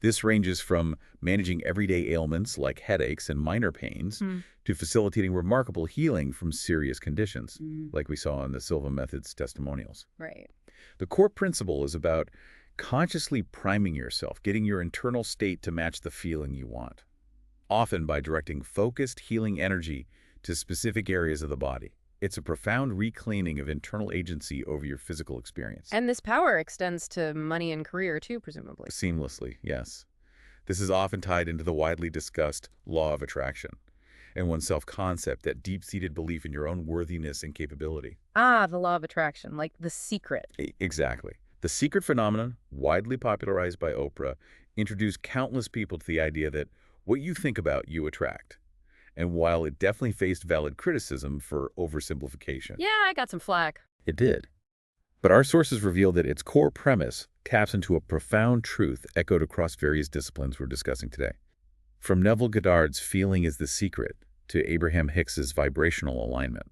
This ranges from managing everyday ailments like headaches and minor pains to facilitating remarkable healing from serious conditions, like we saw in the Silva Method's testimonials. Right. The core principle is about consciously priming yourself, getting your internal state to match the feeling you want, often by directing focused healing energy to specific areas of the body. It's a profound reclaiming of internal agency over your physical experience. And this power extends to money and career too, presumably. Seamlessly, yes. This is often tied into the widely discussed law of attraction and one's self-concept, that deep-seated belief in your own worthiness and capability. Ah, the law of attraction, like The Secret. Exactly. The Secret phenomenon, widely popularized by Oprah, introduced countless people to the idea that what you think about, you attract. And while it definitely faced valid criticism for oversimplification, Yeah, I got some flack. it did. But our sources reveal that its core premise taps into a profound truth echoed across various disciplines we're discussing today. From Neville Goddard's Feeling is the Secret to Abraham Hicks's vibrational alignment.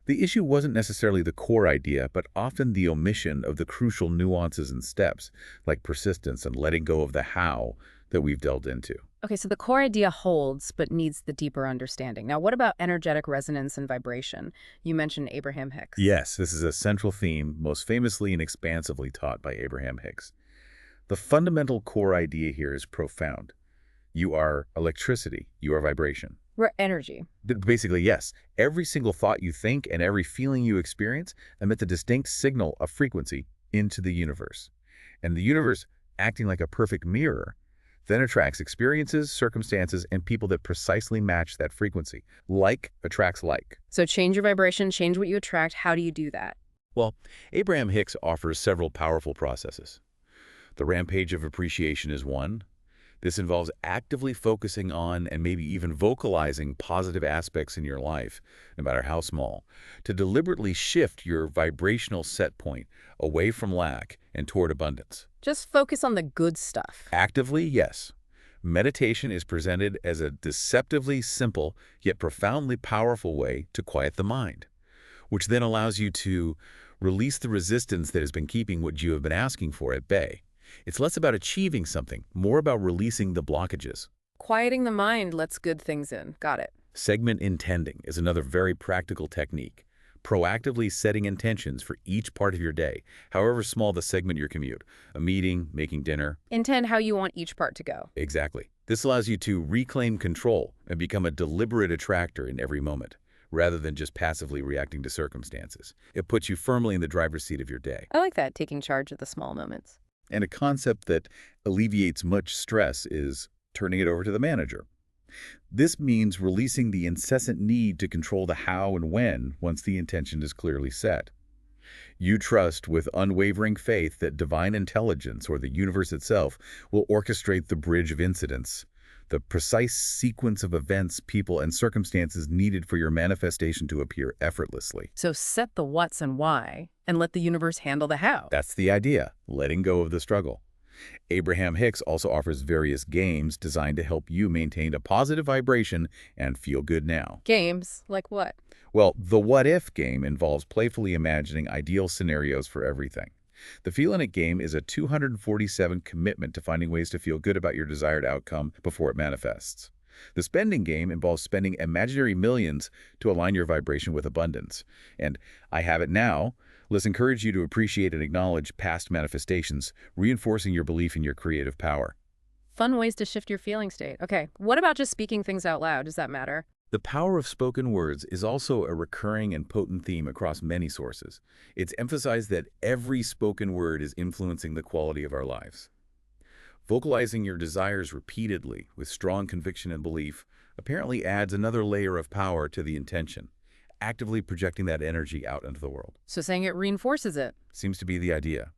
The issue wasn't necessarily the core idea, but often the omission of the crucial nuances and steps, like persistence and letting go of the how, that we've delved into. Okay, so the core idea holds, but needs the deeper understanding. Now, what about energetic resonance and vibration? You mentioned Abraham Hicks. Yes, this is a central theme, most famously and expansively taught by Abraham Hicks. The fundamental core idea here is profound. You are electricity. You are vibration. We're energy. Basically, yes. Every single thought you think and every feeling you experience emits a distinct signal of frequency into the universe. And the universe, acting like a perfect mirror, then attracts experiences, circumstances, and people that precisely match that frequency. Like attracts like. So change your vibration, change what you attract. How do you do that? Well, Abraham Hicks offers several powerful processes. The rampage of appreciation is one. This involves actively focusing on and maybe even vocalizing positive aspects in your life, no matter how small, to deliberately shift your vibrational set point away from lack and toward abundance. Just focus on the good stuff. Actively, yes. Meditation is presented as a deceptively simple yet profoundly powerful way to quiet the mind, which then allows you to release the resistance that has been keeping what you have been asking for at bay. It's less about achieving something, more about releasing the blockages. Quieting the mind lets good things in. Got it. Segment intending is another very practical technique. Proactively setting intentions for each part of your day, however small the segment your commute, a meeting, making dinner. Intend how you want each part to go. Exactly. This allows you to reclaim control and become a deliberate attractor in every moment, rather than just passively reacting to circumstances. It puts you firmly in the driver's seat of your day. I like that, taking charge of the small moments. And a concept that alleviates much stress is turning it over to the manager. This means releasing the incessant need to control the how and when once the intention is clearly set. You trust with unwavering faith that divine intelligence or the universe itself will orchestrate the bridge of incidents, the precise sequence of events, people, and circumstances needed for your manifestation to appear effortlessly. So set the what's and why, and let the universe handle the how. That's the idea, letting go of the struggle. Abraham Hicks also offers various games designed to help you maintain a positive vibration and feel good now. Games? Like what? Well, the What If game involves playfully imagining ideal scenarios for everything. The Feel In It game is a 247 commitment to finding ways to feel good about your desired outcome before it manifests. The Spending game involves spending imaginary millions to align your vibration with abundance. And I Have It Now, let's encourage you to appreciate and acknowledge past manifestations, reinforcing your belief in your creative power. Fun ways to shift your feeling state. Okay, what about just speaking things out loud? Does that matter? The power of spoken words is also a recurring and potent theme across many sources. It's emphasized that every spoken word is influencing the quality of our lives. Vocalizing your desires repeatedly with strong conviction and belief apparently adds another layer of power to the intention, actively projecting that energy out into the world. So saying it reinforces it. Seems to be the idea.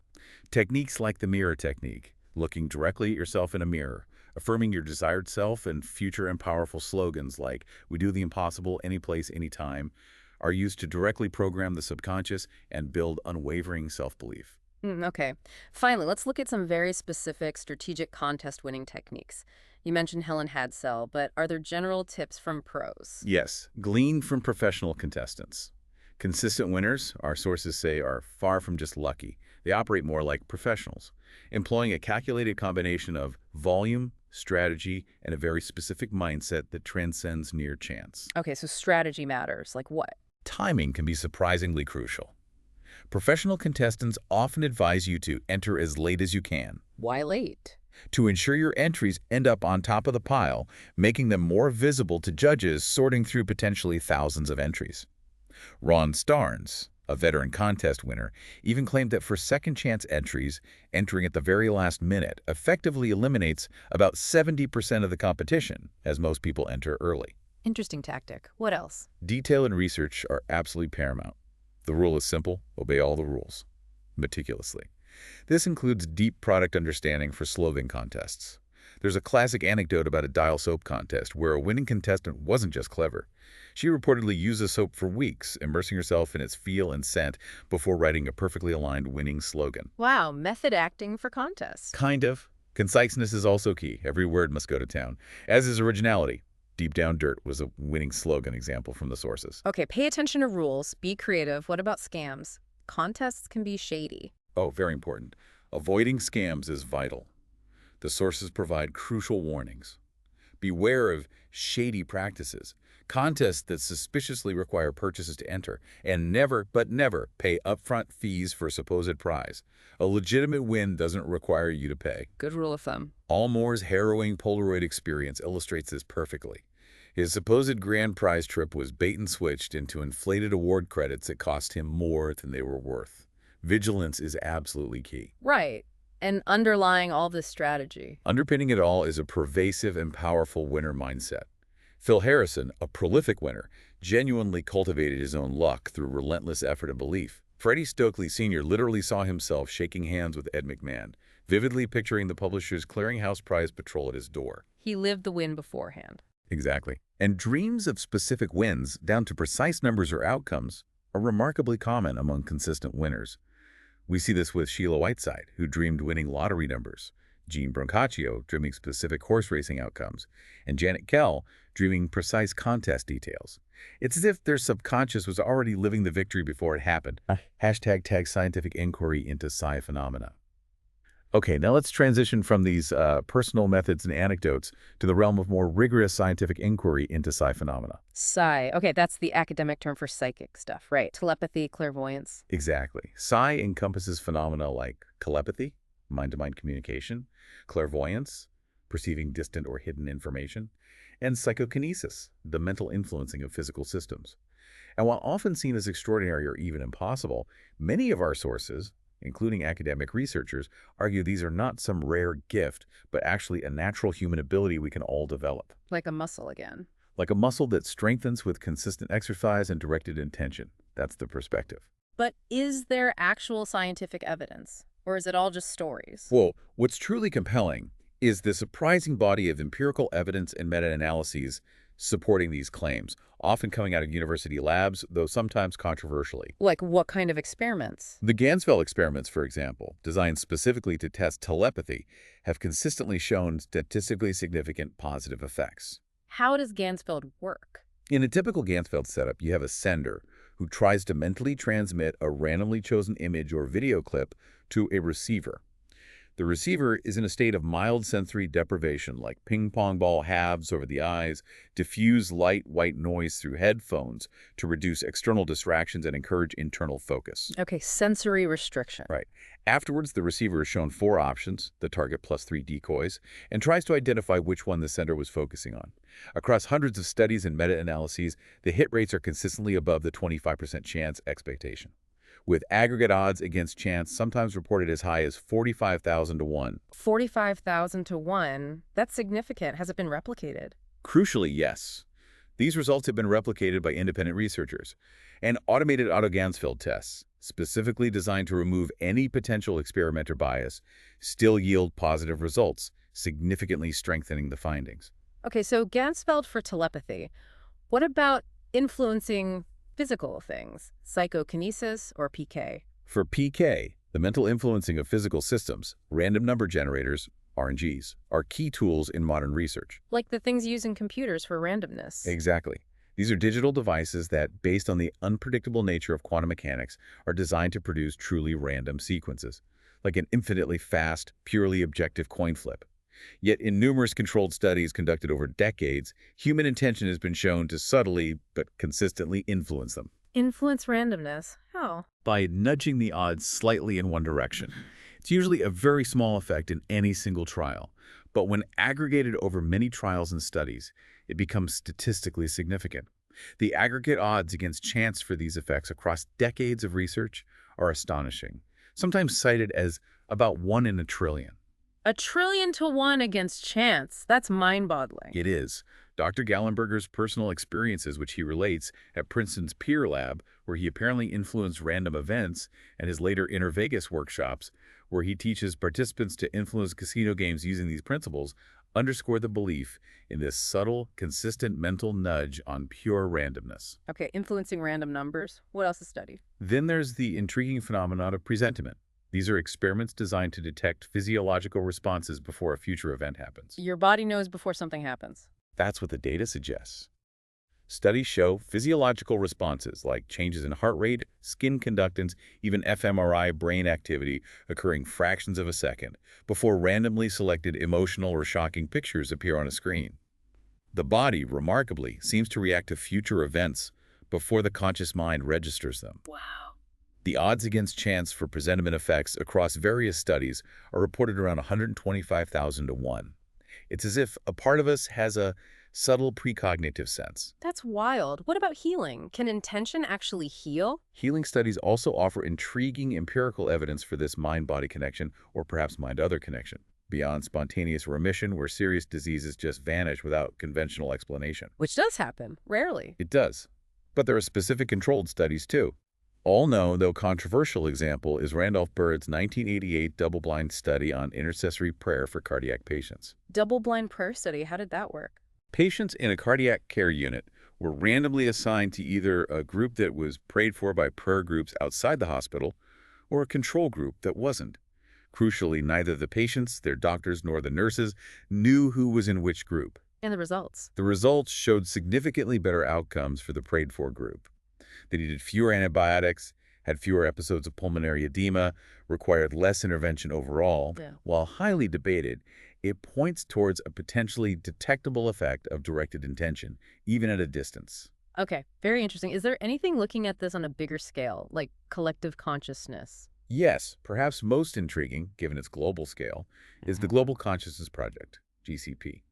Techniques like the mirror technique, looking directly at yourself in a mirror, affirming your desired self, and future and powerful slogans like, "We do the impossible any place, anytime," are used to directly program the subconscious and build unwavering self-belief. Okay. Finally, let's look at some very specific strategic contest winning techniques. You mentioned Helen Hadsell, but are there general tips from pros? Yes, gleaned from professional contestants. Consistent winners, our sources say, are far from just lucky. They operate more like professionals, employing a calculated combination of volume, strategy, and a very specific mindset that transcends mere chance. Okay, so strategy matters. Like what? Timing can be surprisingly crucial. Professional contestants often advise you to enter as late as you can, Why late? to ensure your entries end up on top of the pile, making them more visible to judges sorting through potentially thousands of entries. Ron Starnes, a veteran contest winner, even claimed that for second-chance entries, entering at the very last minute effectively eliminates about 70% of the competition, as most people enter early. Interesting tactic. What else? Detail and research are absolutely paramount. The rule is simple: obey all the rules, meticulously. This includes deep product understanding for slogan contests. There's a classic anecdote about a dial soap contest where a winning contestant wasn't just clever. She reportedly used the soap for weeks, immersing herself in its feel and scent before writing a perfectly aligned winning slogan. Wow, method acting for contests. Kind of. Conciseness is also key. Every word must go to town, as is originality. Deep Down Dirt was a winning slogan example from the sources. Okay, pay attention to rules, be creative. What about scams? Contests can be shady. Oh, very important. Avoiding scams is vital. The sources provide crucial warnings. Beware of shady practices, contests that suspiciously require purchases to enter, and never, but never, pay upfront fees for a supposed prize. A legitimate win doesn't require you to pay. Good rule of thumb. Al Moore's harrowing Polaroid experience illustrates this perfectly. His supposed grand prize trip was bait and switched into inflated award credits that cost him more than they were worth. Vigilance is absolutely key. Right. And underlying all this strategy. Underpinning it all is a pervasive and powerful winner mindset. Phil Harrison, a prolific winner, genuinely cultivated his own luck through relentless effort and belief. Freddie Stokely Sr. literally saw himself shaking hands with Ed McMahon, vividly picturing the publisher's clearinghouse prize patrol at his door. He lived the win beforehand. Exactly. And dreams of specific wins, down to precise numbers or outcomes, are remarkably common among consistent winners. We see this with Sheila Whiteside, who dreamed winning lottery numbers, Gene Brancaccio dreaming specific horse racing outcomes, and Janet Kell dreaming precise contest details. It's as if their subconscious was already living the victory before it happened. Hashtag tag scientific inquiry into psi phenomena. Okay, now let's transition from these personal methods and anecdotes to the realm of more rigorous scientific inquiry into psi phenomena. Psi. Okay, that's the academic term for psychic stuff, right? Telepathy, clairvoyance. Exactly. Psi encompasses phenomena like telepathy, mind-to-mind communication, clairvoyance, perceiving distant or hidden information, and psychokinesis, the mental influencing of physical systems. And while often seen as extraordinary or even impossible, many of our sources, including academic researchers, argue these are not some rare gift, but actually a natural human ability we can all develop. Like a muscle again. Like a muscle that strengthens with consistent exercise and directed intention. That's the perspective. But is there actual scientific evidence? Or is it all just stories? Well, what's truly compelling is the surprising body of empirical evidence and meta-analyses supporting these claims, often coming out of university labs, though sometimes controversially. Like what kind of experiments? The Ganzfeld experiments, for example, designed specifically to test telepathy, have consistently shown statistically significant positive effects. How does Ganzfeld work? In a typical Ganzfeld setup, you have a sender who tries to mentally transmit a randomly chosen image or video clip to a receiver. The receiver is in a state of mild sensory deprivation, like ping-pong ball halves over the eyes, diffuse light white noise through headphones to reduce external distractions and encourage internal focus. Okay, sensory restriction. Right. Afterwards, the receiver is shown 4 options, the target plus 3 decoys, and tries to identify which one the sender was focusing on. Across hundreds of studies and meta-analyses, the hit rates are consistently above the 25% chance expectation, with aggregate odds against chance sometimes reported as high as 45,000 to 1. 45,000 to 1? That's significant. Has it been replicated? Crucially, yes. These results have been replicated by independent researchers and automated Otto Ganzfeld tests, specifically designed to remove any potential experimenter bias, still yield positive results, significantly strengthening the findings. Okay, so Ganzfeld for telepathy. What about influencing physical things, psychokinesis or PK? For PK, the mental influencing of physical systems, random number generators, RNGs, are key tools in modern research. Like the things used in computers for randomness. Exactly. These are digital devices that, based on the unpredictable nature of quantum mechanics, are designed to produce truly random sequences, like an infinitely fast, purely objective coin flip. Yet in numerous controlled studies conducted over decades, human intention has been shown to subtly but consistently influence them. Influence randomness. How? By nudging the odds slightly in one direction. It's usually a very small effect in any single trial, but when aggregated over many trials and studies, it becomes statistically significant. The aggregate odds against chance for these effects across decades of research are astonishing, sometimes cited as about 1 in a trillion. 1,000,000,000 to 1 against chance. That's mind-boggling. It is. Dr. Gallenberger's personal experiences, which he relates at Princeton's Peer Lab, where he apparently influenced random events, and his later Inner Vegas workshops, where he teaches participants to influence casino games using these principles, underscore the belief in this subtle, consistent mental nudge on pure randomness. Okay, influencing random numbers. What else is studied? Then there's the intriguing phenomenon of presentiment. These are experiments designed to detect physiological responses before a future event happens. Your body knows before something happens. That's what the data suggests. Studies show physiological responses like changes in heart rate, skin conductance, even fMRI brain activity occurring fractions of a second before randomly selected emotional or shocking pictures appear on a screen. The body, remarkably, seems to react to future events before the conscious mind registers them. Wow. The odds against chance for presentiment effects across various studies are reported around 125,000 to 1. It's as if a part of us has a subtle precognitive sense. That's wild. What about healing? Can intention actually heal? Healing studies also offer intriguing empirical evidence for this mind-body connection, or perhaps mind-other connection, beyond spontaneous remission where serious diseases just vanish without conventional explanation. Which does happen, rarely. It does. But there are specific controlled studies too. All known, though controversial example is Randolph Bird's 1988 double-blind study on intercessory prayer for cardiac patients. Double-blind prayer study, how did that work? Patients in a cardiac care unit were randomly assigned to either a group that was prayed for by prayer groups outside the hospital or a control group that wasn't. Crucially, neither the patients, their doctors, nor the nurses knew who was in which group. And the results? The results showed significantly better outcomes for the prayed-for group. They needed fewer antibiotics, had fewer episodes of pulmonary edema, required less intervention overall. While highly debated, it points towards a potentially detectable effect of directed intention, even at a distance. Okay, very interesting. Is there anything looking at this on a bigger scale, like collective consciousness? Yes, perhaps most intriguing, given its global scale, is the Global Consciousness Project, GCP.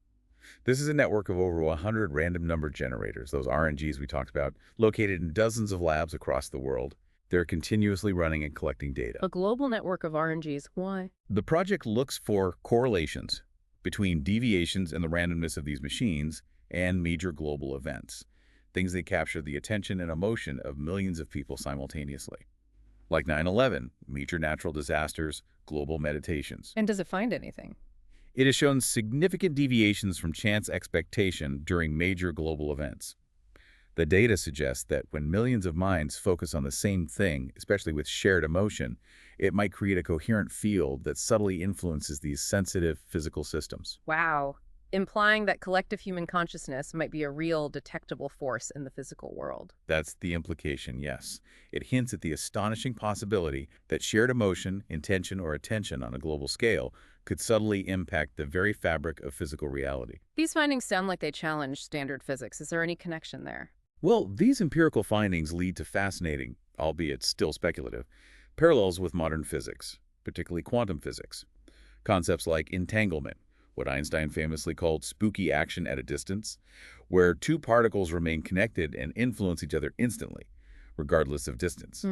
This is a network of over 100 random number generators, those RNGs we talked about, located in dozens of labs across the world. They're continuously running and collecting data. A global network of RNGs. Why? The project looks for correlations between deviations in the randomness of these machines and major global events, things that capture the attention and emotion of millions of people simultaneously. Like 9/11, major natural disasters, global meditations. And does it find anything? It has shown significant deviations from chance expectation during major global events. The data suggests that when millions of minds focus on the same thing, especially with shared emotion, it might create a coherent field that subtly influences these sensitive physical systems. Wow. Implying that collective human consciousness might be a real detectable force in the physical world. That's the implication, yes. It hints at the astonishing possibility that shared emotion, intention, or attention on a global scale could subtly impact the very fabric of physical reality. These findings sound like they challenge standard physics. Is there any connection there? Well, these empirical findings lead to fascinating, albeit still speculative, parallels with modern physics, particularly quantum physics. Concepts like entanglement, what Einstein famously called spooky action at a distance, where two particles remain connected and influence each other instantly, regardless of distance.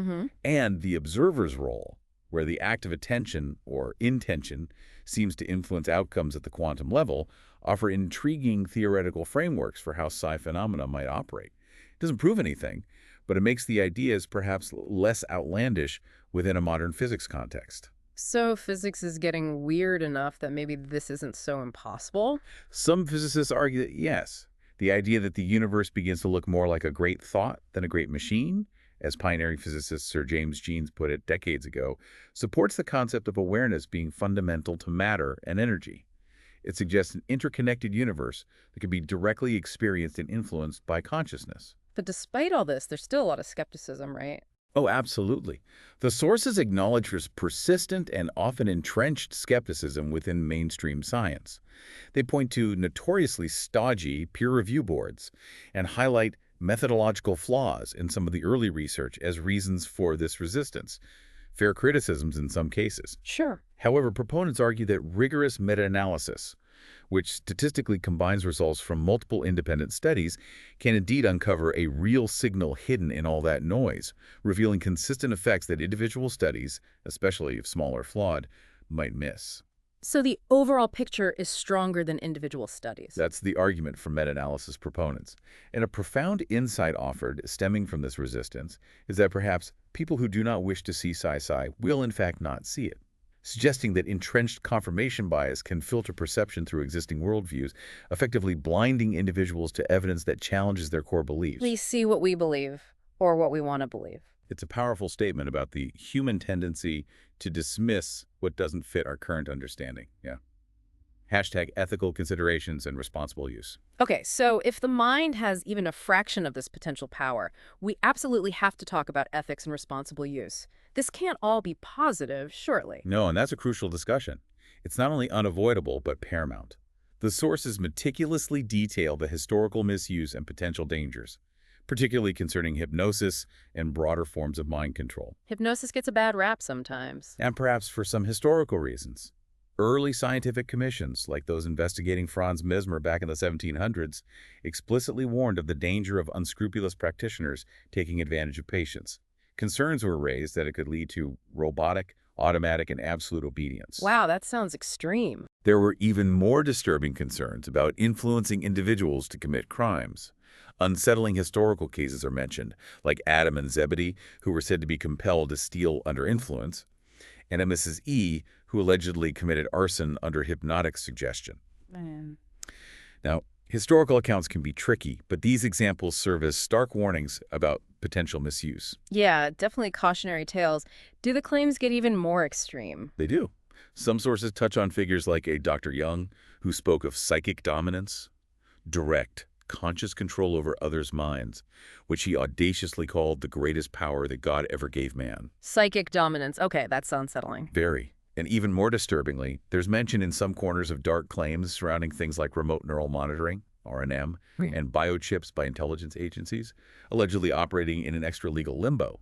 And the observer's role, where the act of attention or intention seems to influence outcomes at the quantum level, offer intriguing theoretical frameworks for how psi phenomena might operate. It doesn't prove anything, but it makes the ideas perhaps less outlandish within a modern physics context. So physics is getting weird enough that maybe this isn't so impossible? Some physicists argue that yes, the idea that the universe begins to look more like a great thought than a great machine, as pioneering physicist Sir James Jeans put it decades ago, supports the concept of awareness being fundamental to matter and energy. It suggests an interconnected universe that can be directly experienced and influenced by consciousness. But despite all this, there's still a lot of skepticism, right? Oh, absolutely. The sources acknowledge persistent and often entrenched skepticism within mainstream science. They point to notoriously stodgy peer review boards and highlight methodological flaws in some of the early research as reasons for this resistance. Fair criticisms in some cases. Sure. However, proponents argue that rigorous meta-analysis, which statistically combines results from multiple independent studies, can indeed uncover a real signal hidden in all that noise, revealing consistent effects that individual studies, especially if small or flawed, might miss. So the overall picture is stronger than individual studies. That's the argument from meta-analysis proponents. And a profound insight offered stemming from this resistance is that perhaps people who do not wish to see psi will in fact not see it, suggesting that entrenched confirmation bias can filter perception through existing worldviews, effectively blinding individuals to evidence that challenges their core beliefs. We see what we believe, or what we want to believe. It's a powerful statement about the human tendency to dismiss what doesn't fit our current understanding. Yeah. Hashtag ethical considerations and responsible use. Okay, so if the mind has even a fraction of this potential power, we absolutely have to talk about ethics and responsible use. This can't all be positive, surely. No, and that's a crucial discussion. It's not only unavoidable, but paramount. The sources meticulously detail the historical misuse and potential dangers, particularly concerning hypnosis and broader forms of mind control. Hypnosis gets a bad rap sometimes. And perhaps for some historical reasons. Early scientific commissions, like those investigating Franz Mesmer back in the 1700s, explicitly warned of the danger of unscrupulous practitioners taking advantage of patients. Concerns were raised that it could lead to robotic, automatic, and absolute obedience. Wow, that sounds extreme. There were even more disturbing concerns about influencing individuals to commit crimes. Unsettling historical cases are mentioned, like Adam and Zebedee, who were said to be compelled to steal under influence, and a Mrs. E, who allegedly committed arson under hypnotic suggestion. Man. Now, historical accounts can be tricky, but these examples serve as stark warnings about potential misuse. Yeah, definitely cautionary tales. Do the claims get even more extreme? They do. Some sources touch on figures like a Dr. Jung, who spoke of psychic dominance, direct, conscious control over others' minds, which he audaciously called the greatest power that God ever gave man. Psychic dominance. Okay, that's unsettling. Very. And even more disturbingly, there's mention in some corners of dark claims surrounding things like remote neural monitoring, RNM, and biochips by intelligence agencies, allegedly operating in an extra-legal limbo.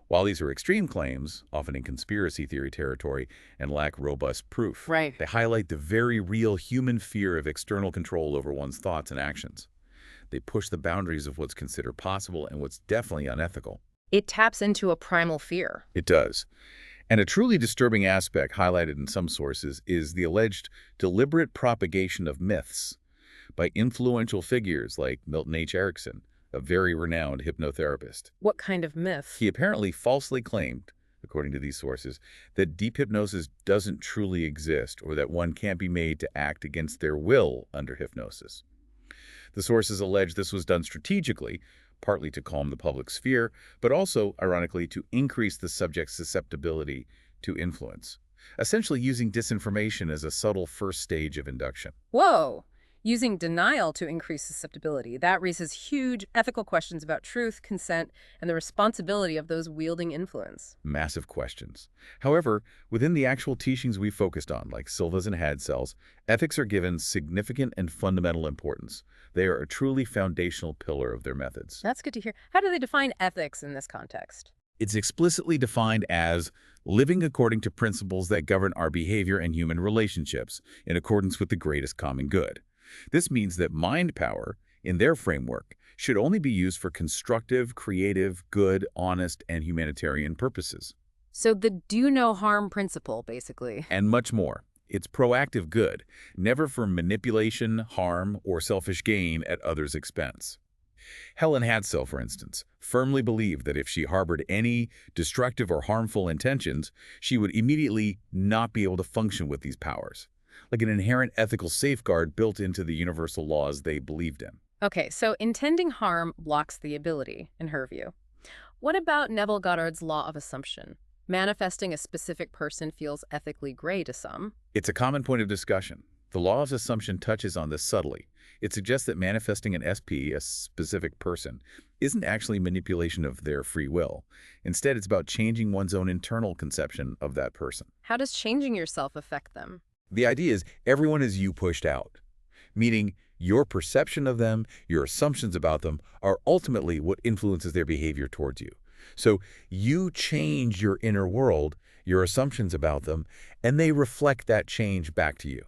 While these are extreme claims, often in conspiracy theory territory, and lack robust proof, Right. they highlight the very real human fear of external control over one's thoughts and actions. They push the boundaries of what's considered possible and what's definitely unethical. It taps into a primal fear. It does. And a truly disturbing aspect highlighted in some sources is the alleged deliberate propagation of myths by influential figures like Milton H. Erickson, a very renowned hypnotherapist. What kind of myth? He apparently falsely claimed, according to these sources, that deep hypnosis doesn't truly exist or that one can't be made to act against their will under hypnosis. The sources allege this was done strategically, partly to calm the public's fear, but also, ironically, to increase the subject's susceptibility to influence, essentially using disinformation as a subtle first stage of induction. Whoa! Using denial to increase susceptibility. That raises huge ethical questions about truth, consent, and the responsibility of those wielding influence. Massive questions. However, within the actual teachings we focused on, like Silva's and Hadsel's, ethics are given significant and fundamental importance. They are a truly foundational pillar of their methods. That's good to hear. How do they define ethics in this context? It's explicitly defined as living according to principles that govern our behavior and human relationships in accordance with the greatest common good. This means that mind power, in their framework, should only be used for constructive, creative, good, honest, and humanitarian purposes. So the do no harm principle, basically. And much more. It's proactive good, never for manipulation, harm, or selfish gain at others' expense. Helen Hadsell, for instance, firmly believed that if she harbored any destructive or harmful intentions, she would immediately not be able to function with these powers, like an inherent ethical safeguard built into the universal laws they believed in. Okay, so intending harm blocks the ability, in her view. What about Neville Goddard's law of assumption? Manifesting a specific person feels ethically gray to some. It's a common point of discussion. The law of assumption touches on this subtly. It suggests that manifesting an SP, a specific person, isn't actually manipulation of their free will. Instead, it's about changing one's own internal conception of that person. How does changing yourself affect them? The idea is everyone is you pushed out, meaning your perception of them, your assumptions about them, are ultimately what influences their behavior towards you. So you change your inner world, your assumptions about them, and they reflect that change back to you.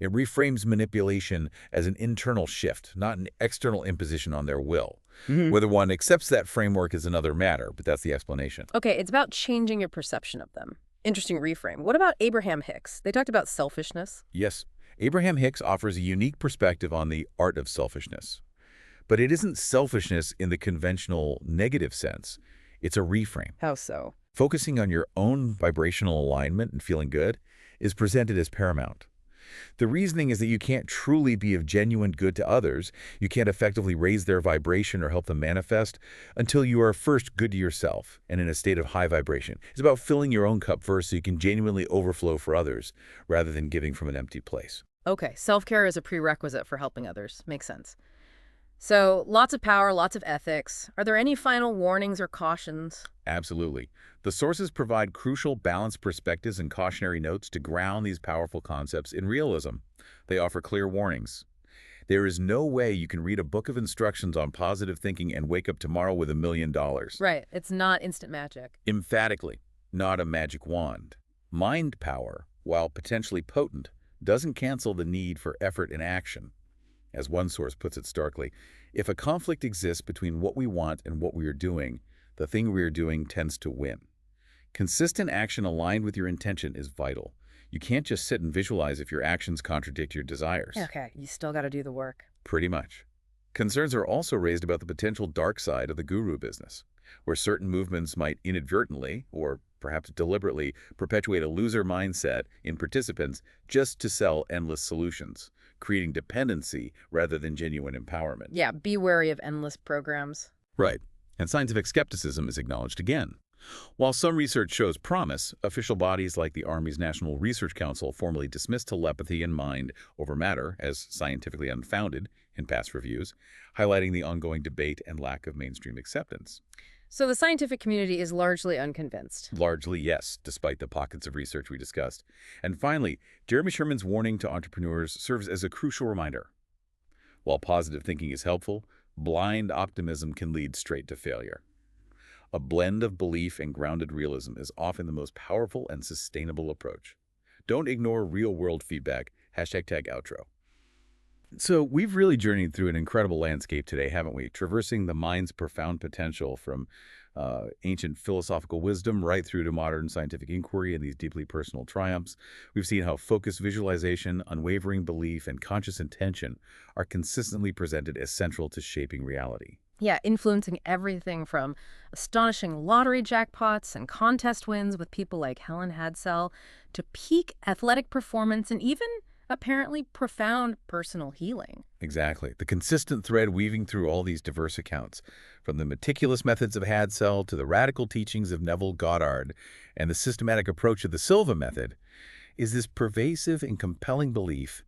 It reframes manipulation as an internal shift, not an external imposition on their will. Whether one accepts that framework is another matter, but that's the explanation. Okay, it's about changing your perception of them. Interesting reframe. What about Abraham Hicks? They talked about selfishness. Yes, Abraham Hicks offers a unique perspective on the art of selfishness. But it isn't selfishness in the conventional negative sense. It's a reframe. How so? Focusing on your own vibrational alignment and feeling good is presented as paramount. The reasoning is that you can't truly be of genuine good to others, you can't effectively raise their vibration or help them manifest until you are first good to yourself and in a state of high vibration. It's about filling your own cup first so you can genuinely overflow for others rather than giving from an empty place. Okay, self-care is a prerequisite for helping others. Makes sense. So, lots of power, lots of ethics. Are there any final warnings or cautions? Absolutely. The sources provide crucial balanced perspectives and cautionary notes to ground these powerful concepts in realism. They offer clear warnings. There is no way you can read a book of instructions on positive thinking and wake up tomorrow with $1 million. Right, it's not instant magic. Emphatically, not a magic wand. Mind power, while potentially potent, doesn't cancel the need for effort and action. As one source puts it starkly, if a conflict exists between what we want and what we are doing, the thing we are doing tends to win. Consistent action aligned with your intention is vital. You can't just sit and visualize if your actions contradict your desires. Okay, you still got to do the work. Pretty much. Concerns are also raised about the potential dark side of the guru business, where certain movements might inadvertently, or perhaps deliberately, perpetuate a loser mindset in participants just to sell endless solutions, creating dependency rather than genuine empowerment. Yeah, be wary of endless programs. Right. And scientific skepticism is acknowledged again. While some research shows promise, official bodies like the Army's National Research Council formally dismissed telepathy and mind over matter as scientifically unfounded in past reviews, highlighting the ongoing debate and lack of mainstream acceptance. So the scientific community is largely unconvinced. Largely, yes, despite the pockets of research we discussed. And finally, Jeremy Sherman's warning to entrepreneurs serves as a crucial reminder. While positive thinking is helpful, blind optimism can lead straight to failure. A blend of belief and grounded realism is often the most powerful and sustainable approach. Don't ignore real-world feedback. #outro. So we've really journeyed through an incredible landscape today, haven't we? Traversing the mind's profound potential from ancient philosophical wisdom right through to modern scientific inquiry and these deeply personal triumphs. We've seen how focused visualization, unwavering belief, and conscious intention are consistently presented as central to shaping reality. Yeah, influencing everything from astonishing lottery jackpots and contest wins with people like Helen Hadsell to peak athletic performance and even apparently profound personal healing. Exactly. The consistent thread weaving through all these diverse accounts, from the meticulous methods of Hadsell to the radical teachings of Neville Goddard and the systematic approach of the Silva method, is this pervasive and compelling belief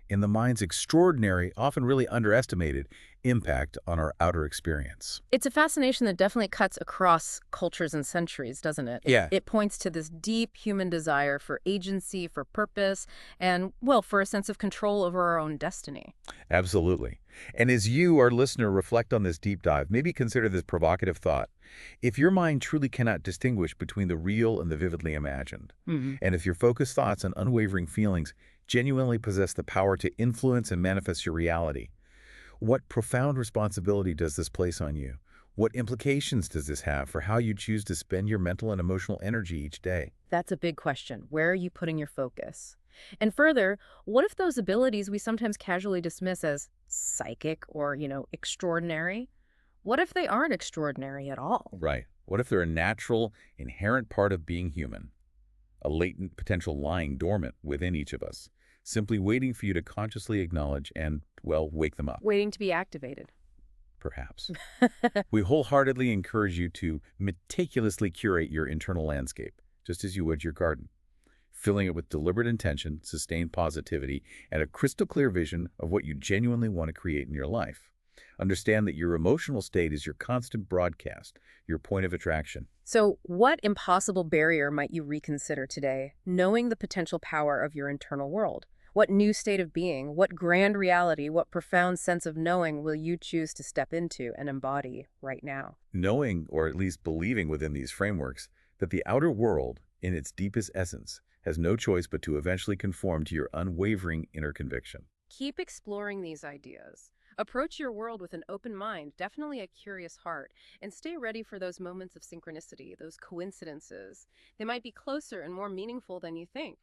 in the mind's extraordinary, often really underestimated, impact on our outer experience. It's a fascination that definitely cuts across cultures and centuries, doesn't it? Yeah. It points to this deep human desire for agency, for purpose, and, well, for a sense of control over our own destiny. Absolutely. And as you, our listener, reflect on this deep dive, maybe consider this provocative thought. If your mind truly cannot distinguish between the real and the vividly imagined, and if your focused thoughts and unwavering feelings genuinely possess the power to influence and manifest your reality, what profound responsibility does this place on you? What implications does this have for how you choose to spend your mental and emotional energy each day? That's a big question. Where are you putting your focus? And further, what if those abilities we sometimes casually dismiss as psychic or, extraordinary What if they aren't extraordinary at all? Right. What if they're a natural, inherent part of being human? A latent potential lying dormant within each of us, simply waiting for you to consciously acknowledge and, well, wake them up, Waiting to be activated. perhaps. We wholeheartedly encourage you to meticulously curate your internal landscape, just as you would your garden, filling it with deliberate intention, sustained positivity, and a crystal clear vision of what you genuinely want to create in your life. Understand that your emotional state is your constant broadcast, your point of attraction. So, what impossible barrier might you reconsider today, knowing the potential power of your internal world? What new state of being, what grand reality, what profound sense of knowing will you choose to step into and embody right now? Knowing, or at least believing within these frameworks, that the outer world, in its deepest essence, has no choice but to eventually conform to your unwavering inner conviction. Keep exploring these ideas. Approach your world with an open mind, definitely a curious heart, and stay ready for those moments of synchronicity, those coincidences. They might be closer and more meaningful than you think.